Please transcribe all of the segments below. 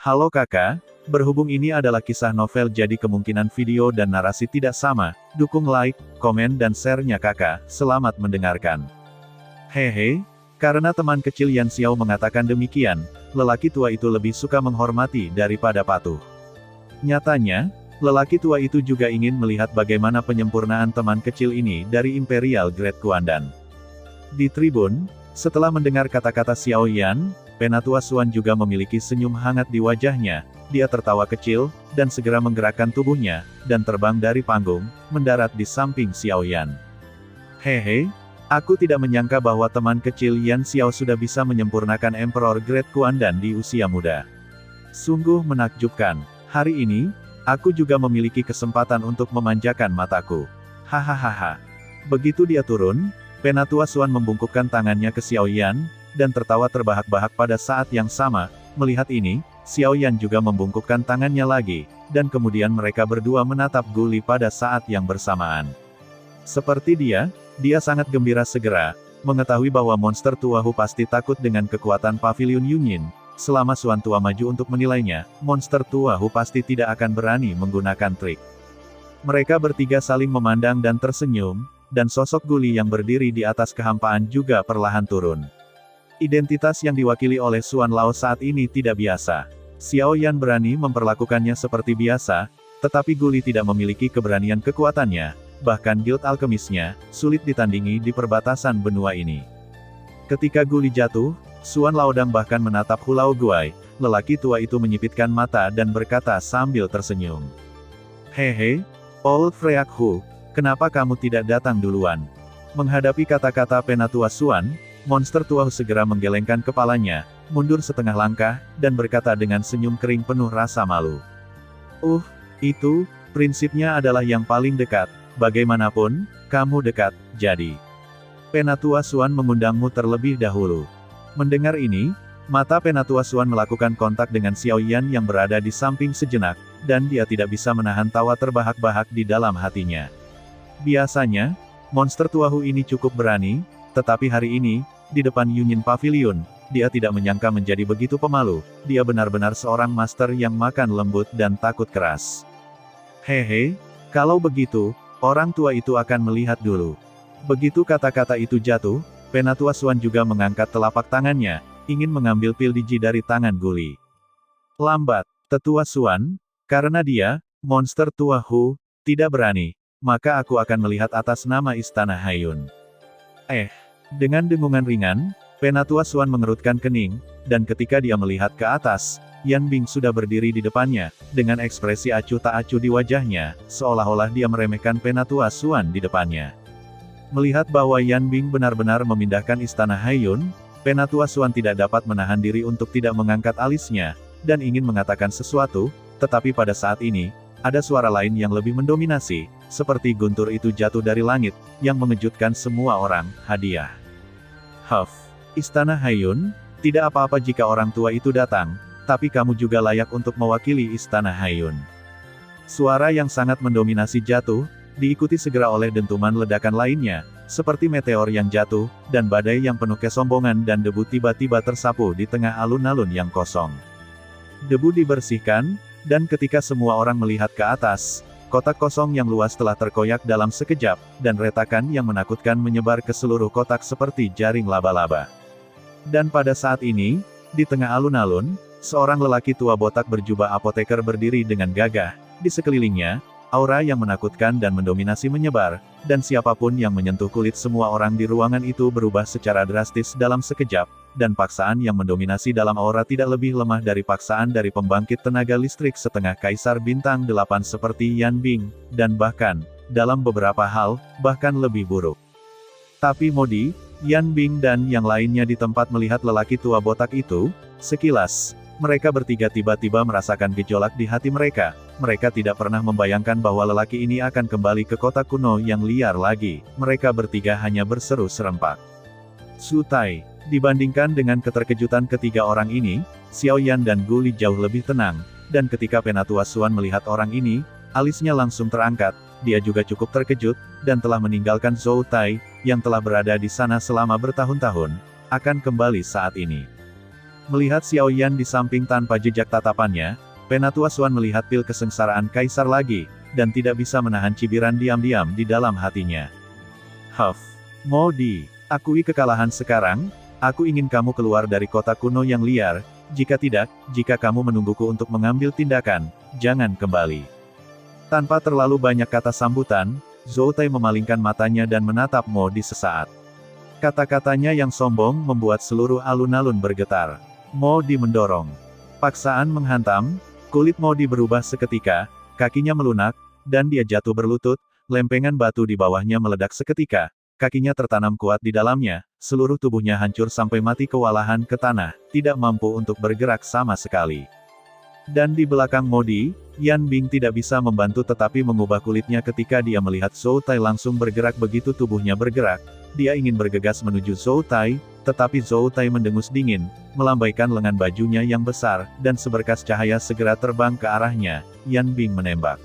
Halo kakak, berhubung ini adalah kisah novel jadi kemungkinan video dan narasi tidak sama, dukung like, komen dan share-nya kakak, selamat mendengarkan. Hehe, karena teman kecil Yan Xiao mengatakan demikian, lelaki tua itu lebih suka menghormati daripada patuh. Nyatanya, lelaki tua itu juga ingin melihat bagaimana penyempurnaan teman kecil ini dari Imperial Great Kuandan. Di tribun, setelah mendengar kata-kata Xiao Yan, Penatua Xuan juga memiliki senyum hangat di wajahnya. Dia tertawa kecil, dan segera menggerakkan tubuhnya, dan terbang dari panggung, mendarat di samping Xiao Yan. Hehe, aku tidak menyangka bahwa teman kecil Yan Xiao sudah bisa menyempurnakan Emperor Great Kuandan di usia muda. Sungguh menakjubkan. Hari ini, aku juga memiliki kesempatan untuk memanjakan mataku. Hahaha. Begitu dia turun, Penatua Xuan membungkukkan tangannya ke Xiao Yan, dan tertawa terbahak-bahak pada saat yang sama. Melihat ini, Xiao Yan juga membungkukkan tangannya lagi, dan kemudian mereka berdua menatap Guli pada saat yang bersamaan. Seperti dia sangat gembira segera, mengetahui bahwa monster Tuahu pasti takut dengan kekuatan Pavilion Yunyin. Selama Xuan tua maju untuk menilainya, monster Tuahu pasti tidak akan berani menggunakan trik. Mereka bertiga saling memandang dan tersenyum, dan sosok Guli yang berdiri di atas kehampaan juga perlahan turun. Identitas yang diwakili oleh Xuan Lao saat ini tidak biasa. Xiao Yan berani memperlakukannya seperti biasa, tetapi Guli tidak memiliki keberanian kekuatannya, bahkan guild alkemisnya, sulit ditandingi di perbatasan benua ini. Ketika Guli jatuh, Xuan Laodang bahkan menatap Hulao Guai, lelaki tua itu menyipitkan mata dan berkata sambil tersenyum. Hehe, Old Freak Hu, kenapa kamu tidak datang duluan? Menghadapi kata-kata Penatua Xuan, monster Tuahu segera menggelengkan kepalanya, mundur setengah langkah, dan berkata dengan senyum kering penuh rasa malu. Itu, prinsipnya adalah yang paling dekat, bagaimanapun, kamu dekat, jadi. Penatua Xuan mengundangmu terlebih dahulu. Mendengar ini, mata Penatua Xuan melakukan kontak dengan Xiao Yan yang berada di samping sejenak, dan dia tidak bisa menahan tawa terbahak-bahak di dalam hatinya. Biasanya, monster Tuahu ini cukup berani, tetapi hari ini, di depan Yunyin Pavilion, dia tidak menyangka menjadi begitu pemalu. Dia benar-benar seorang master yang makan lembut dan takut keras. Hehe, kalau begitu, orang tua itu akan melihat dulu. Begitu kata-kata itu jatuh, Penatua Xuan juga mengangkat telapak tangannya, ingin mengambil pil biji dari tangan Guli. Lambat, Tetua Xuan, karena dia, monster Tuahu, tidak berani, maka aku akan melihat atas nama Istana Haiyun. Dengan dengungan ringan, Penatua Xuan mengerutkan kening, dan ketika dia melihat ke atas, Yan Bing sudah berdiri di depannya, dengan ekspresi acuh tak acuh di wajahnya, seolah-olah dia meremehkan Penatua Xuan di depannya. Melihat bahwa Yan Bing benar-benar memindahkan Istana Haiyun, Penatua Xuan tidak dapat menahan diri untuk tidak mengangkat alisnya, dan ingin mengatakan sesuatu, tetapi pada saat ini, ada suara lain yang lebih mendominasi, seperti guntur itu jatuh dari langit, yang mengejutkan semua orang, hadiah. Istana Haiyun, tidak apa-apa jika orang tua itu datang, tapi kamu juga layak untuk mewakili Istana Haiyun. Suara yang sangat mendominasi jatuh, diikuti segera oleh dentuman ledakan lainnya, seperti meteor yang jatuh, dan badai yang penuh kesombongan dan debu tiba-tiba tersapu di tengah alun-alun yang kosong. Debu dibersihkan, dan ketika semua orang melihat ke atas, kotak kosong yang luas telah terkoyak dalam sekejap, dan retakan yang menakutkan menyebar ke seluruh kotak seperti jaring laba-laba. Dan pada saat ini, di tengah alun-alun, seorang lelaki tua botak berjubah apoteker berdiri dengan gagah, di sekelilingnya, aura yang menakutkan dan mendominasi menyebar, dan siapapun yang menyentuh kulit semua orang di ruangan itu berubah secara drastis dalam sekejap, dan paksaan yang mendominasi dalam aura tidak lebih lemah dari paksaan dari pembangkit tenaga listrik setengah Kaisar Bintang 8 seperti Yan Bing, dan bahkan, dalam beberapa hal, bahkan lebih buruk. Tapi Modi, Yan Bing dan yang lainnya di tempat melihat lelaki tua botak itu, sekilas, mereka bertiga tiba-tiba merasakan gejolak di hati mereka. Mereka tidak pernah membayangkan bahwa lelaki ini akan kembali ke kota kuno yang liar lagi. Mereka bertiga hanya berseru serempak. Su Tai, dibandingkan dengan keterkejutan ketiga orang ini, Xiao Yan dan Guli jauh lebih tenang, dan ketika Penatua Xuan melihat orang ini, alisnya langsung terangkat, dia juga cukup terkejut, dan telah meninggalkan Zhou Tai, yang telah berada di sana selama bertahun-tahun, akan kembali saat ini. Melihat Xiao Yan di samping tanpa jejak tatapannya, Penatua Xuan melihat pil kesengsaraan Kaisar lagi, dan tidak bisa menahan cibiran diam-diam di dalam hatinya. Huff. Mau diakui kekalahan sekarang? Aku ingin kamu keluar dari kota kuno yang liar, jika tidak, jika kamu menungguku untuk mengambil tindakan, jangan kembali. Tanpa terlalu banyak kata sambutan, Zhou Tai memalingkan matanya dan menatap Mo Di sesaat. Kata-katanya yang sombong membuat seluruh alun-alun bergetar. Mo Di mendorong. Paksaan menghantam, kulit Mo Di berubah seketika, kakinya melunak, dan dia jatuh berlutut, lempengan batu di bawahnya meledak seketika, kakinya tertanam kuat di dalamnya, seluruh tubuhnya hancur sampai mati kewalahan ke tanah, tidak mampu untuk bergerak sama sekali. Dan di belakang Mo Di, Yan Bing tidak bisa membantu tetapi mengubah kulitnya ketika dia melihat Zhou Tai langsung bergerak begitu tubuhnya bergerak, dia ingin bergegas menuju Zhou Tai, tetapi Zhou Tai mendengus dingin, melambaikan lengan bajunya yang besar, dan seberkas cahaya segera terbang ke arahnya, Yan Bing menembak.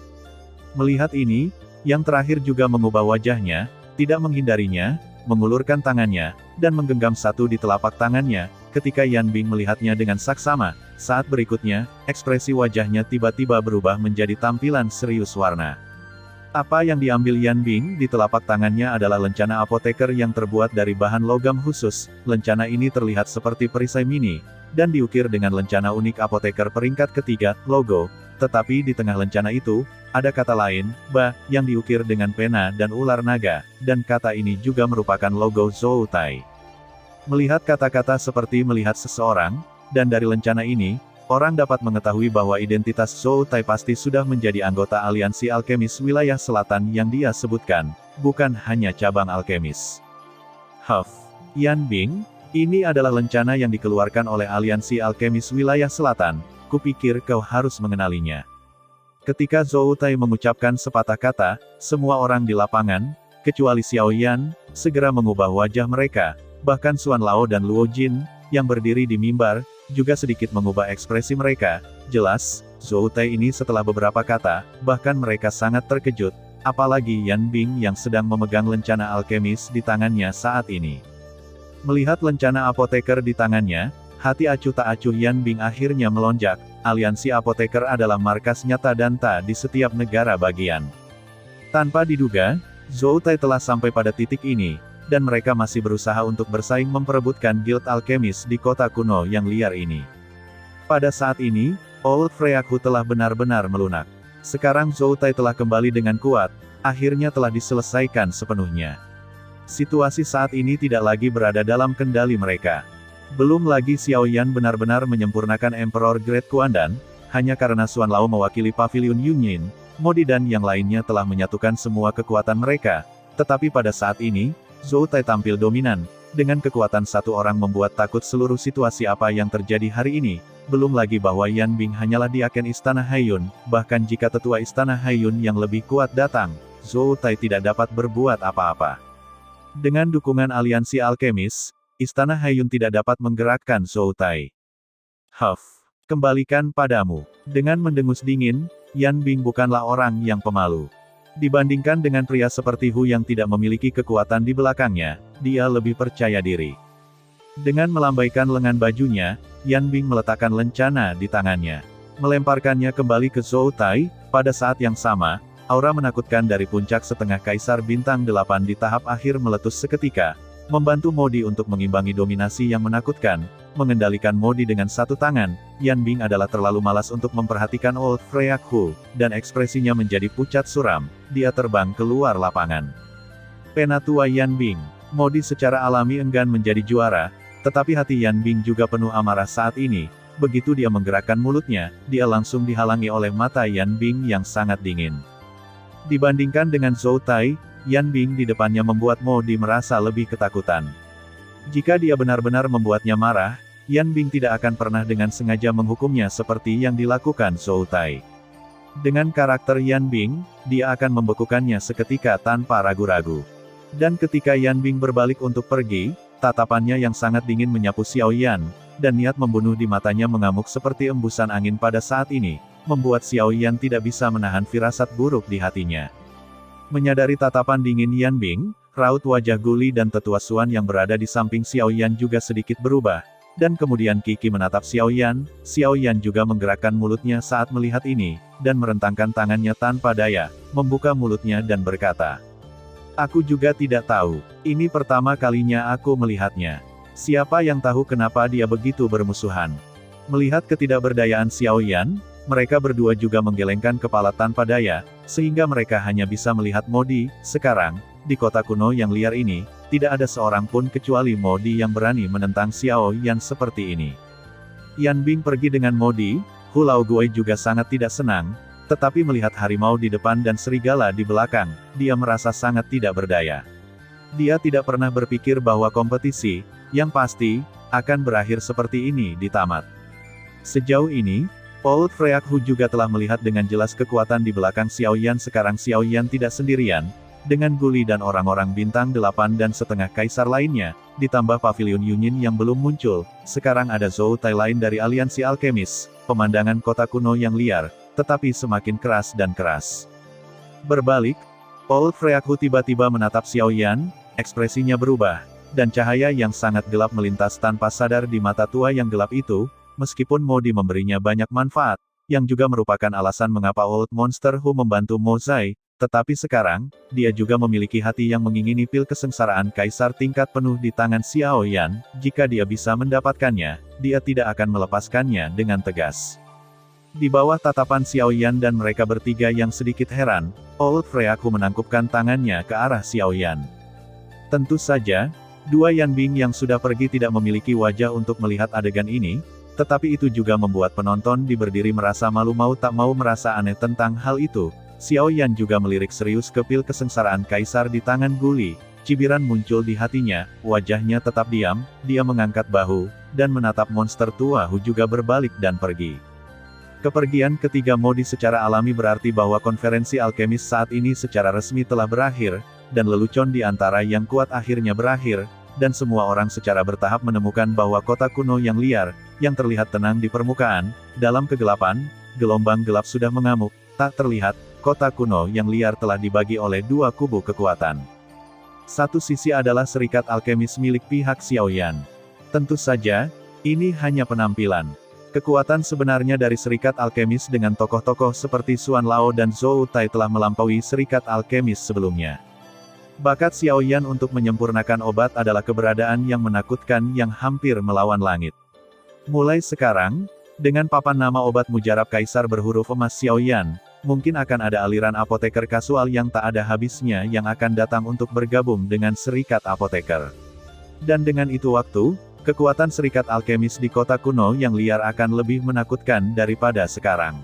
Melihat ini, yang terakhir juga mengubah wajahnya, tidak menghindarinya, mengulurkan tangannya, dan menggenggam satu di telapak tangannya, ketika Yan Bing melihatnya dengan saksama, saat berikutnya, ekspresi wajahnya tiba-tiba berubah menjadi tampilan serius warna. Apa yang diambil Yan Bing di telapak tangannya adalah lencana apoteker yang terbuat dari bahan logam khusus, lencana ini terlihat seperti perisai mini, dan diukir dengan lencana unik apoteker peringkat ketiga, logo, tetapi di tengah lencana itu, ada kata lain, Ba, yang diukir dengan pena dan ular naga, dan kata ini juga merupakan logo Zhou Tai. Melihat kata-kata seperti melihat seseorang, dan dari lencana ini, orang dapat mengetahui bahwa identitas Zhou Tai pasti sudah menjadi anggota aliansi alkemis wilayah selatan yang dia sebutkan, bukan hanya cabang alkemis. Huff. Yan Bing, ini adalah lencana yang dikeluarkan oleh aliansi alkemis wilayah selatan, kupikir kau harus mengenalinya. Ketika Zhou Tai mengucapkan sepatah kata, semua orang di lapangan, kecuali Xiao Yan, segera mengubah wajah mereka, bahkan Xuan Lao dan Luo Jin, yang berdiri di mimbar, juga sedikit mengubah ekspresi mereka. Jelas, Zhou Tai ini setelah beberapa kata, bahkan mereka sangat terkejut, apalagi Yan Bing yang sedang memegang lencana alkemis di tangannya saat ini. Melihat lencana apoteker di tangannya, hati acuh tak acuh Yan Bing akhirnya melonjak. Aliansi apoteker adalah markas nyata Danta di setiap negara bagian. Tanpa diduga, Zhou Tai telah sampai pada titik ini, dan mereka masih berusaha untuk bersaing memperebutkan guild alkemis di kota kuno yang liar ini. Pada saat ini, Old Freakhu telah benar-benar melunak. Sekarang Zhou Tai telah kembali dengan kuat, akhirnya telah diselesaikan sepenuhnya. Situasi saat ini tidak lagi berada dalam kendali mereka. Belum lagi Xiao Yan benar-benar menyempurnakan Emperor Great Kuandan, hanya karena Xuan Lao mewakili Pavilion Yunyin, Mo Di dan yang lainnya telah menyatukan semua kekuatan mereka, tetapi pada saat ini, Zhou Tai tampil dominan, dengan kekuatan satu orang membuat takut seluruh situasi apa yang terjadi hari ini, belum lagi bahwa Yan Bing hanyalah diaken Istana Haiyun, bahkan jika tetua Istana Haiyun yang lebih kuat datang, Zhou Tai tidak dapat berbuat apa-apa. Dengan dukungan aliansi alkemis, Istana Haiyun tidak dapat menggerakkan Zhou Tai. Huff. Kembalikan padamu. Dengan mendengus dingin, Yan Bing bukanlah orang yang pemalu. Dibandingkan dengan pria seperti Hu yang tidak memiliki kekuatan di belakangnya, dia lebih percaya diri. Dengan melambaikan lengan bajunya, Yan Bing meletakkan lencana di tangannya. Melemparkannya kembali ke Zhou Tai, pada saat yang sama, aura menakutkan dari puncak setengah Kaisar Bintang 8 di tahap akhir meletus seketika, membantu Mo Di untuk mengimbangi dominasi yang menakutkan, mengendalikan Mo Di dengan satu tangan. Yan Bing adalah terlalu malas untuk memperhatikan Old Freakhu, dan ekspresinya menjadi pucat suram, dia terbang keluar lapangan. Penatua Yan Bing, Mo Di secara alami enggan menjadi juara, tetapi hati Yan Bing juga penuh amarah saat ini, begitu dia menggerakkan mulutnya, dia langsung dihalangi oleh mata Yan Bing yang sangat dingin. Dibandingkan dengan Zhou Tai, Yan Bing di depannya membuat Mo Di merasa lebih ketakutan. Jika dia benar-benar membuatnya marah, Yan Bing tidak akan pernah dengan sengaja menghukumnya seperti yang dilakukan Zhou Tai. Dengan karakter Yan Bing, dia akan membekukannya seketika tanpa ragu-ragu. Dan ketika Yan Bing berbalik untuk pergi, tatapannya yang sangat dingin menyapu Xiao Yan, dan niat membunuh di matanya mengamuk seperti embusan angin pada saat ini, membuat Xiao Yan tidak bisa menahan firasat buruk di hatinya. Menyadari tatapan dingin Yan Bing, raut wajah Guli dan tetua Xuan yang berada di samping Xiao Yan juga sedikit berubah. Dan kemudian Kiki menatap Xiao Yan juga menggerakkan mulutnya saat melihat ini, dan merentangkan tangannya tanpa daya, membuka mulutnya dan berkata, "Aku juga tidak tahu, ini pertama kalinya aku melihatnya. Siapa yang tahu kenapa dia begitu bermusuhan?" Melihat ketidakberdayaan Xiao Yan, mereka berdua juga menggelengkan kepala tanpa daya, sehingga mereka hanya bisa melihat Modi. Sekarang, di kota kuno yang liar ini, tidak ada seorang pun kecuali Modi yang berani menentang Xiao Yan seperti ini. Yan Bing pergi dengan Modi, Hu Laoguai juga sangat tidak senang, tetapi melihat harimau di depan dan serigala di belakang, dia merasa sangat tidak berdaya. Dia tidak pernah berpikir bahwa kompetisi, yang pasti, akan berakhir seperti ini di tamat. Sejauh ini, Old Freak Hu juga telah melihat dengan jelas kekuatan di belakang Xiao Yan. Sekarang Xiao Yan tidak sendirian, dengan Guli dan orang-orang bintang 8 dan setengah kaisar lainnya, ditambah pavilion Yunyin yang belum muncul, sekarang ada Zhou Tai lain dari aliansi alkemis. Pemandangan kota kuno yang liar, tetapi semakin keras dan keras. Berbalik, Old Freak Hu tiba-tiba menatap Xiao Yan, ekspresinya berubah, dan cahaya yang sangat gelap melintas tanpa sadar di mata tua yang gelap itu. Meskipun Modi memberinya banyak manfaat, yang juga merupakan alasan mengapa Old Monster Hu membantu Mo Zai, tetapi sekarang, dia juga memiliki hati yang mengingini pil kesengsaraan kaisar tingkat penuh di tangan Xiao Yan. Jika dia bisa mendapatkannya, dia tidak akan melepaskannya dengan tegas. Di bawah tatapan Xiao Yan dan mereka bertiga yang sedikit heran, Old Freak Hu menangkupkan tangannya ke arah Xiao Yan. Tentu saja, dua Yan Bing yang sudah pergi tidak memiliki wajah untuk melihat adegan ini, tetapi itu juga membuat penonton di berdiri merasa malu mau tak mau merasa aneh tentang hal itu. Xiao Yan juga melirik serius ke pil kesengsaraan kaisar di tangan Guli. Cibiran muncul di hatinya, wajahnya tetap diam, dia mengangkat bahu, dan menatap monster tua Hu juga berbalik dan pergi. Kepergian ketiga Modi secara alami berarti bahwa konferensi alkemis saat ini secara resmi telah berakhir, dan lelucon di antara yang kuat akhirnya berakhir, dan semua orang secara bertahap menemukan bahwa kota kuno yang liar, yang terlihat tenang di permukaan, dalam kegelapan, gelombang gelap sudah mengamuk, tak terlihat, kota kuno yang liar telah dibagi oleh dua kubu kekuatan. Satu sisi adalah serikat alkemis milik pihak Xiao Yan. Tentu saja, ini hanya penampilan. Kekuatan sebenarnya dari serikat alkemis dengan tokoh-tokoh seperti Xuan Lao dan Zhou Tai telah melampaui serikat alkemis sebelumnya. Bakat Xiao Yan untuk menyempurnakan obat adalah keberadaan yang menakutkan yang hampir melawan langit. Mulai sekarang, dengan papan nama obat mujarab kaisar berhuruf emas Xiao Yan, mungkin akan ada aliran apoteker kasual yang tak ada habisnya yang akan datang untuk bergabung dengan serikat apoteker. Dan dengan itu waktu, kekuatan serikat alkemis di kota kuno yang liar akan lebih menakutkan daripada sekarang.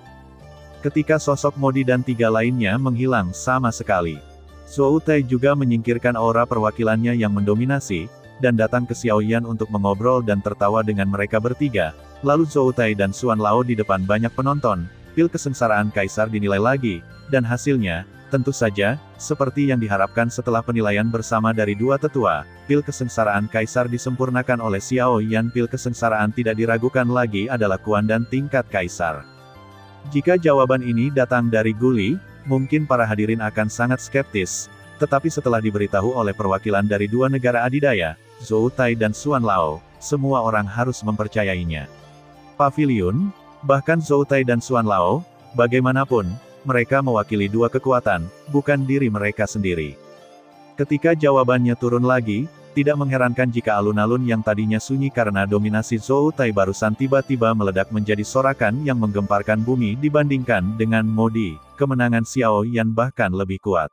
Ketika sosok Modi dan tiga lainnya menghilang sama sekali, Zhou Tai juga menyingkirkan aura perwakilannya yang mendominasi, dan datang ke Xiao Yan untuk mengobrol dan tertawa dengan mereka bertiga. Lalu Zhou Tai dan Xuan Lao di depan banyak penonton, pil kesengsaraan kaisar dinilai lagi, dan hasilnya, tentu saja, seperti yang diharapkan setelah penilaian bersama dari dua tetua, pil kesengsaraan kaisar disempurnakan oleh Xiao Yan. Pil kesengsaraan tidak diragukan lagi adalah kuandan tingkat kaisar. Jika jawaban ini datang dari Guli, mungkin para hadirin akan sangat skeptis, tetapi setelah diberitahu oleh perwakilan dari dua negara adidaya, Zhou Tai dan Xuan Lao, semua orang harus mempercayainya. Pavilion, bahkan Zhou Tai dan Xuan Lao, bagaimanapun, mereka mewakili dua kekuatan, bukan diri mereka sendiri. Ketika jawabannya turun lagi, tidak mengherankan jika alun-alun yang tadinya sunyi karena dominasi Zhou Tai barusan tiba-tiba meledak menjadi sorakan yang menggemparkan bumi dibandingkan dengan Modi. Kemenangan Xiao Yan bahkan lebih kuat.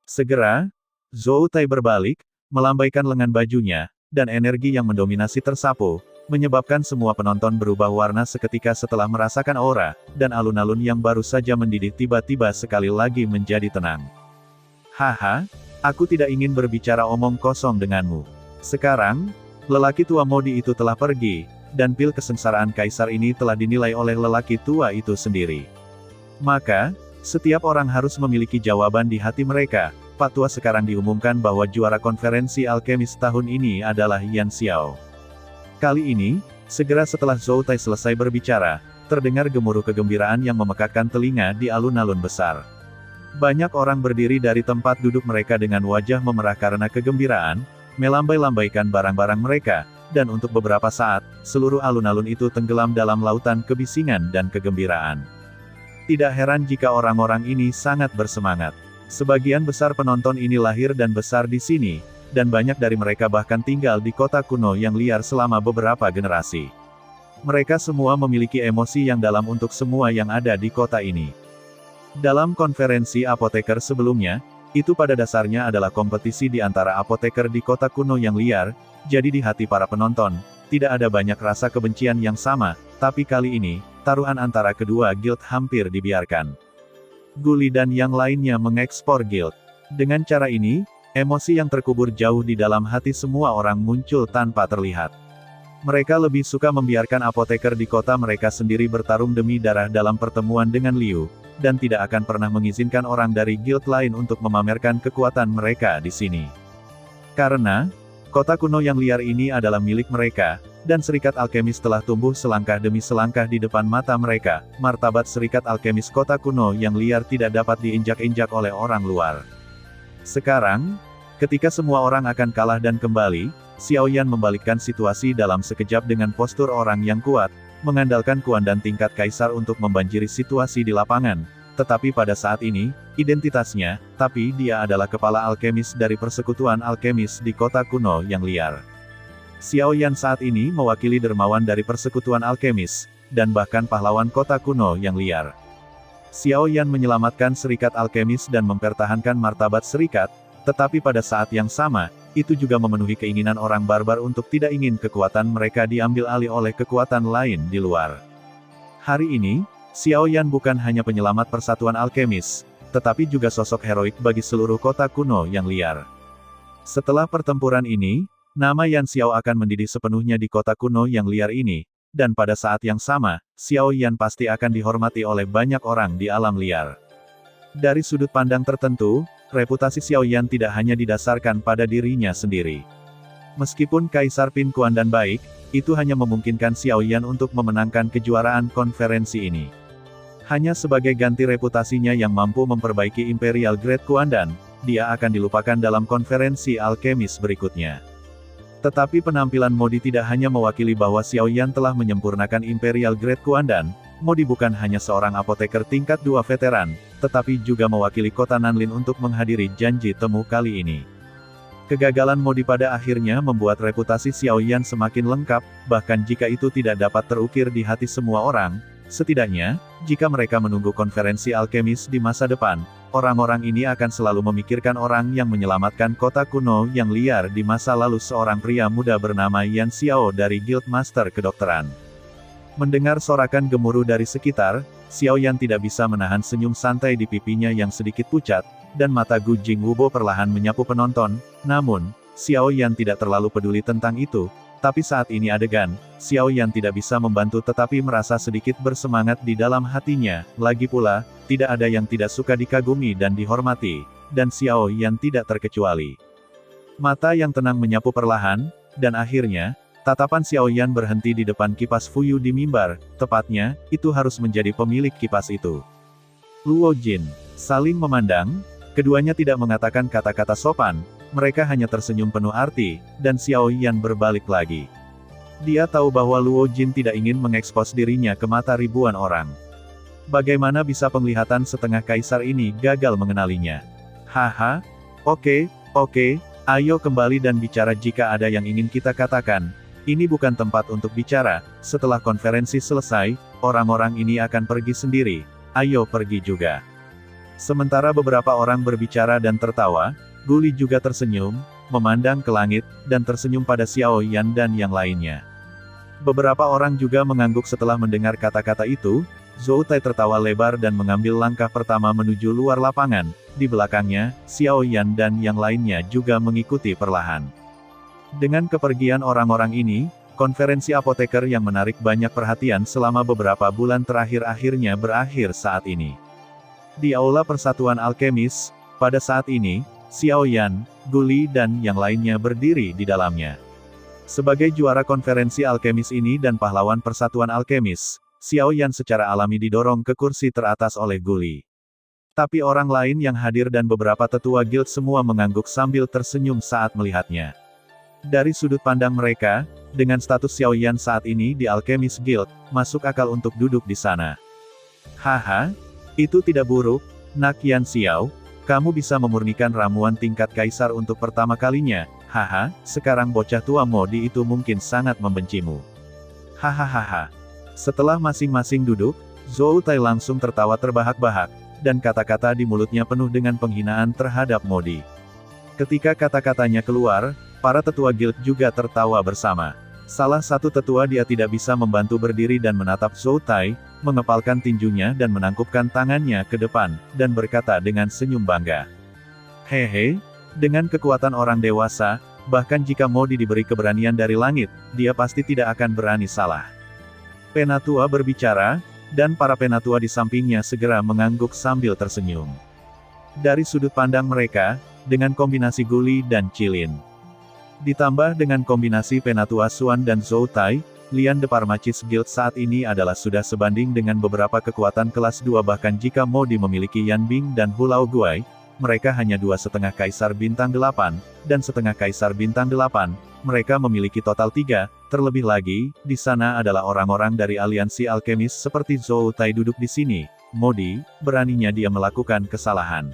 Segera, Zhou Tai berbalik, melambaikan lengan bajunya, dan energi yang mendominasi tersapu, menyebabkan semua penonton berubah warna seketika setelah merasakan aura, dan alun-alun yang baru saja mendidih tiba-tiba sekali lagi menjadi tenang. Haha, aku tidak ingin berbicara omong kosong denganmu. Sekarang, lelaki tua Modi itu telah pergi, dan pil kesengsaraan kaisar ini telah dinilai oleh lelaki tua itu sendiri. Maka, setiap orang harus memiliki jawaban di hati mereka. Pak Tua sekarang diumumkan bahwa juara konferensi alkemis tahun ini adalah Yan Xiao. Kali ini, segera setelah Zhou Tai selesai berbicara, terdengar gemuruh kegembiraan yang memekakkan telinga di alun-alun besar. Banyak orang berdiri dari tempat duduk mereka dengan wajah memerah karena kegembiraan, melambai-lambaikan barang-barang mereka, dan untuk beberapa saat, seluruh alun-alun itu tenggelam dalam lautan kebisingan dan kegembiraan. Tidak heran jika orang-orang ini sangat bersemangat. Sebagian besar penonton ini lahir dan besar di sini, dan banyak dari mereka bahkan tinggal di kota kuno yang liar selama beberapa generasi. Mereka semua memiliki emosi yang dalam untuk semua yang ada di kota ini. Dalam konferensi apoteker sebelumnya, itu pada dasarnya adalah kompetisi di antara apoteker di kota kuno yang liar, jadi di hati para penonton, tidak ada banyak rasa kebencian yang sama, tapi kali ini, taruhan antara kedua guild hampir dibiarkan. Guli dan yang lainnya mengekspor guild. Dengan cara ini, emosi yang terkubur jauh di dalam hati semua orang muncul tanpa terlihat. Mereka lebih suka membiarkan apoteker di kota mereka sendiri bertarung demi darah dalam pertemuan dengan Liu, dan tidak akan pernah mengizinkan orang dari guild lain untuk memamerkan kekuatan mereka di sini. Karena, kota kuno yang liar ini adalah milik mereka, dan serikat alkemis telah tumbuh selangkah demi selangkah di depan mata mereka, martabat serikat alkemis kota kuno yang liar tidak dapat diinjak-injak oleh orang luar. Sekarang, ketika semua orang akan kalah dan kembali, Xiao Yan membalikkan situasi dalam sekejap dengan postur orang yang kuat, mengandalkan kuandan tingkat kaisar untuk membanjiri situasi di lapangan. Tetapi pada saat ini, identitasnya, tapi dia adalah kepala alkemis dari persekutuan alkemis di kota kuno yang liar. Xiao Yan saat ini mewakili dermawan dari persekutuan alkemis, dan bahkan pahlawan kota kuno yang liar. Xiao Yan menyelamatkan serikat alkemis dan mempertahankan martabat serikat, tetapi pada saat yang sama, itu juga memenuhi keinginan orang barbar untuk tidak ingin kekuatan mereka diambil alih oleh kekuatan lain di luar. Hari ini, Xiao Yan bukan hanya penyelamat persatuan alkemis, tetapi juga sosok heroik bagi seluruh kota kuno yang liar. Setelah pertempuran ini, nama Yan Xiao akan mendidih sepenuhnya di kota kuno yang liar ini, dan pada saat yang sama, Xiao Yan pasti akan dihormati oleh banyak orang di alam liar. Dari sudut pandang tertentu, reputasi Xiao Yan tidak hanya didasarkan pada dirinya sendiri. Meskipun Kaisar Pin Kuandan baik, itu hanya memungkinkan Xiao Yan untuk memenangkan kejuaraan konferensi ini. Hanya sebagai ganti reputasinya yang mampu memperbaiki Imperial Great Kuandan, dia akan dilupakan dalam konferensi alkemis berikutnya. Tetapi penampilan Modi tidak hanya mewakili bahwa Xiao Yan telah menyempurnakan Imperial Great Kuandan, Modi bukan hanya seorang apoteker tingkat 2 veteran, tetapi juga mewakili kota Nanlin untuk menghadiri janji temu kali ini. Kegagalan Modi pada akhirnya membuat reputasi Xiao Yan semakin lengkap, bahkan jika itu tidak dapat terukir di hati semua orang, setidaknya, jika mereka menunggu konferensi alkemis di masa depan, orang-orang ini akan selalu memikirkan orang yang menyelamatkan kota kuno yang liar di masa lalu, seorang pria muda bernama Yan Xiao dari Guild Master Kedokteran. Mendengar sorakan gemuruh dari sekitar, Xiao Yan tidak bisa menahan senyum santai di pipinya yang sedikit pucat, dan mata Gu Jingwubo perlahan menyapu penonton. Namun, Xiao Yan tidak terlalu peduli tentang itu, tapi saat ini adegan, Xiao Yan tidak bisa membantu tetapi merasa sedikit bersemangat di dalam hatinya. Lagi pula, tidak ada yang tidak suka dikagumi dan dihormati, dan Xiao Yan tidak terkecuali. Mata yang tenang menyapu perlahan, dan akhirnya, tatapan Xiao Yan berhenti di depan kipas Fuyu di mimbar, tepatnya, itu harus menjadi pemilik kipas itu. Luo Jin saling memandang, keduanya tidak mengatakan kata-kata sopan, mereka hanya tersenyum penuh arti, dan Xiao Yan berbalik lagi. Dia tahu bahwa Luo Jin tidak ingin mengekspos dirinya ke mata ribuan orang. Bagaimana bisa penglihatan setengah kaisar ini gagal mengenalinya? Haha, oke, ayo kembali dan bicara jika ada yang ingin kita katakan. Ini bukan tempat untuk bicara, setelah konferensi selesai, orang-orang ini akan pergi sendiri, ayo pergi juga. Sementara beberapa orang berbicara dan tertawa, Guli juga tersenyum, memandang ke langit, dan tersenyum pada Xiao Yan dan yang lainnya. Beberapa orang juga mengangguk setelah mendengar kata-kata itu. Zhou Tai tertawa lebar dan mengambil langkah pertama menuju luar lapangan, di belakangnya, Xiao Yan dan yang lainnya juga mengikuti perlahan. Dengan kepergian orang-orang ini, konferensi apoteker yang menarik banyak perhatian selama beberapa bulan terakhir akhirnya berakhir saat ini. Di Aula Persatuan Alkemis, pada saat ini, Xiao Yan, Guli dan yang lainnya berdiri di dalamnya. Sebagai juara konferensi alkemis ini dan pahlawan Persatuan Alkemis, Xiao Yan secara alami didorong ke kursi teratas oleh Guli. Tapi orang lain yang hadir dan beberapa tetua guild semua mengangguk sambil tersenyum saat melihatnya. Dari sudut pandang mereka, Dengan status Xiao Yan saat ini di Alchemist Guild, masuk akal untuk duduk di sana. Haha, itu tidak buruk, Nak Yan Xiao. Kamu bisa memurnikan ramuan tingkat kaisar untuk pertama kalinya. Haha, sekarang bocah tua Modi itu mungkin sangat membencimu. Hahaha. Setelah masing-masing duduk, Zhou Tai langsung tertawa terbahak-bahak, dan kata-kata di mulutnya penuh dengan penghinaan terhadap Modi. Ketika kata-katanya keluar, para tetua guild juga tertawa bersama. Salah satu tetua dia tidak bisa membantu berdiri dan menatap Zhou Tai, mengepalkan tinjunya dan menangkupkan tangannya ke depan, dan berkata dengan senyum bangga. Hehe, dengan kekuatan orang dewasa, bahkan jika Modi diberi keberanian dari langit, dia pasti tidak akan berani salah. Penatua berbicara, dan para penatua di sampingnya segera mengangguk sambil tersenyum. Dari sudut pandang mereka, dengan kombinasi Guli dan Cilin, ditambah dengan kombinasi Penatua Xuan dan Zhou Tai, Lian Deparmacis Guild saat ini adalah sudah sebanding dengan beberapa kekuatan kelas 2 bahkan jika Modi memiliki Yan Bing dan Hulao Guai, mereka hanya 2,5 kaisar bintang 8, dan setengah kaisar bintang 8, mereka memiliki total 3, terlebih lagi, di sana adalah orang-orang dari aliansi alkemis seperti Zhou Tai duduk di sini, Modi, beraninya dia melakukan kesalahan.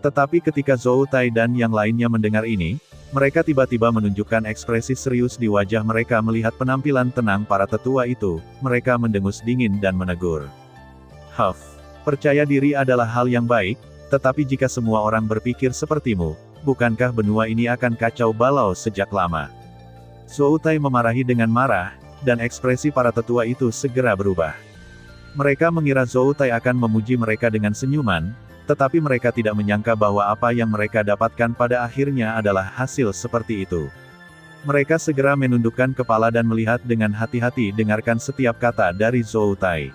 Tetapi ketika Zhou Tai dan yang lainnya mendengar ini, mereka tiba-tiba menunjukkan ekspresi serius di wajah mereka melihat penampilan tenang para tetua itu, mereka mendengus dingin dan menegur. Huff, percaya diri adalah hal yang baik, tetapi jika semua orang berpikir sepertimu, bukankah benua ini akan kacau balau sejak lama? Zhou Tai memarahi dengan marah, dan ekspresi para tetua itu segera berubah. Mereka mengira Zhou Tai akan memuji mereka dengan senyuman, tetapi mereka tidak menyangka bahwa apa yang mereka dapatkan pada akhirnya adalah hasil seperti itu. Mereka segera menundukkan kepala dan melihat dengan hati-hati dengarkan setiap kata dari Zhou Tai.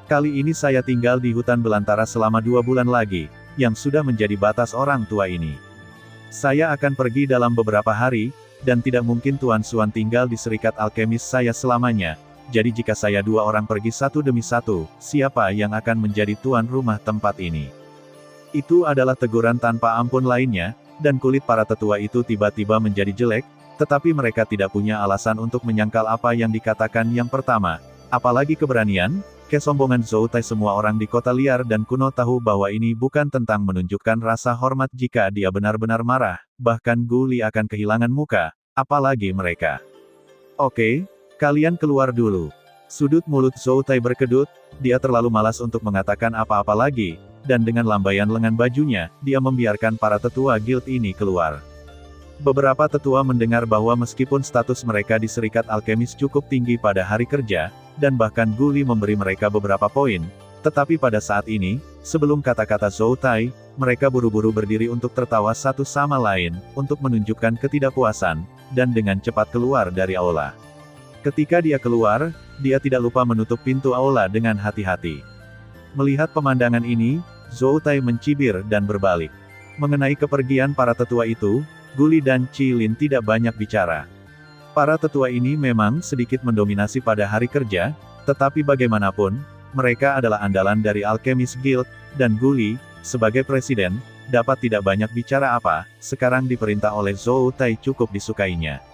Kali ini saya tinggal di hutan belantara selama 2 bulan lagi, yang sudah menjadi batas orang tua ini. Saya akan pergi dalam beberapa hari, dan tidak mungkin Tuan Xuan tinggal di serikat alkemis saya selamanya. Jadi jika saya 2 orang pergi satu demi satu, siapa yang akan menjadi tuan rumah tempat ini? Itu adalah teguran tanpa ampun lainnya, dan kulit para tetua itu tiba-tiba menjadi jelek, tetapi mereka tidak punya alasan untuk menyangkal apa yang dikatakan yang pertama. Apalagi keberanian, kesombongan Zhou Tai. Semua orang di kota liar dan kuno tahu bahwa ini bukan tentang menunjukkan rasa hormat jika dia benar-benar marah, bahkan Guli akan kehilangan muka, apalagi mereka. Oke, kalian keluar dulu. Sudut mulut Zhou Tai berkedut, dia terlalu malas untuk mengatakan apa-apa lagi, dan dengan lambaian lengan bajunya, dia membiarkan para tetua guild ini keluar. Beberapa tetua mendengar bahwa meskipun status mereka di serikat alkemis cukup tinggi pada hari kerja, dan bahkan Guli memberi mereka beberapa poin, tetapi pada saat ini, sebelum kata-kata Zhou Tai, mereka buru-buru berdiri untuk tertawa satu sama lain, untuk menunjukkan ketidakpuasan, dan dengan cepat keluar dari aula. Ketika dia keluar, dia tidak lupa menutup pintu aula dengan hati-hati. Melihat pemandangan ini, Zhou Tai mencibir dan berbalik. Mengenai kepergian para tetua itu, Guli dan Cilin tidak banyak bicara. Para tetua ini memang sedikit mendominasi pada hari kerja, tetapi bagaimanapun, mereka adalah andalan dari Alchemist Guild, dan Guli, sebagai presiden, dapat tidak banyak bicara apa, sekarang diperintah oleh Zhou Tai cukup disukainya.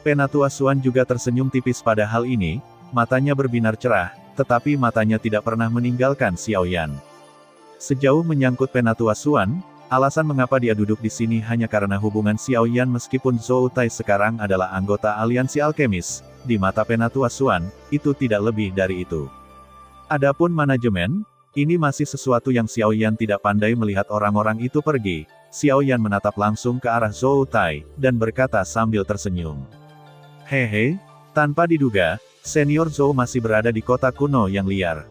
Penatua Xuan juga tersenyum tipis pada hal ini, matanya berbinar cerah, tetapi matanya tidak pernah meninggalkan Xiao Yan. Sejauh menyangkut Penatua Xuan, alasan mengapa dia duduk di sini hanya karena hubungan Xiao Yan meskipun Zhou Tai sekarang adalah anggota aliansi alkemis, di mata Penatua Xuan, itu tidak lebih dari itu. Adapun manajemen, ini masih sesuatu yang Xiao Yan tidak pandai melihat orang-orang itu pergi. Xiao Yan menatap langsung ke arah Zhou Tai, dan berkata sambil tersenyum. Hehe, tanpa diduga, Senior Zhou masih berada di kota kuno yang liar.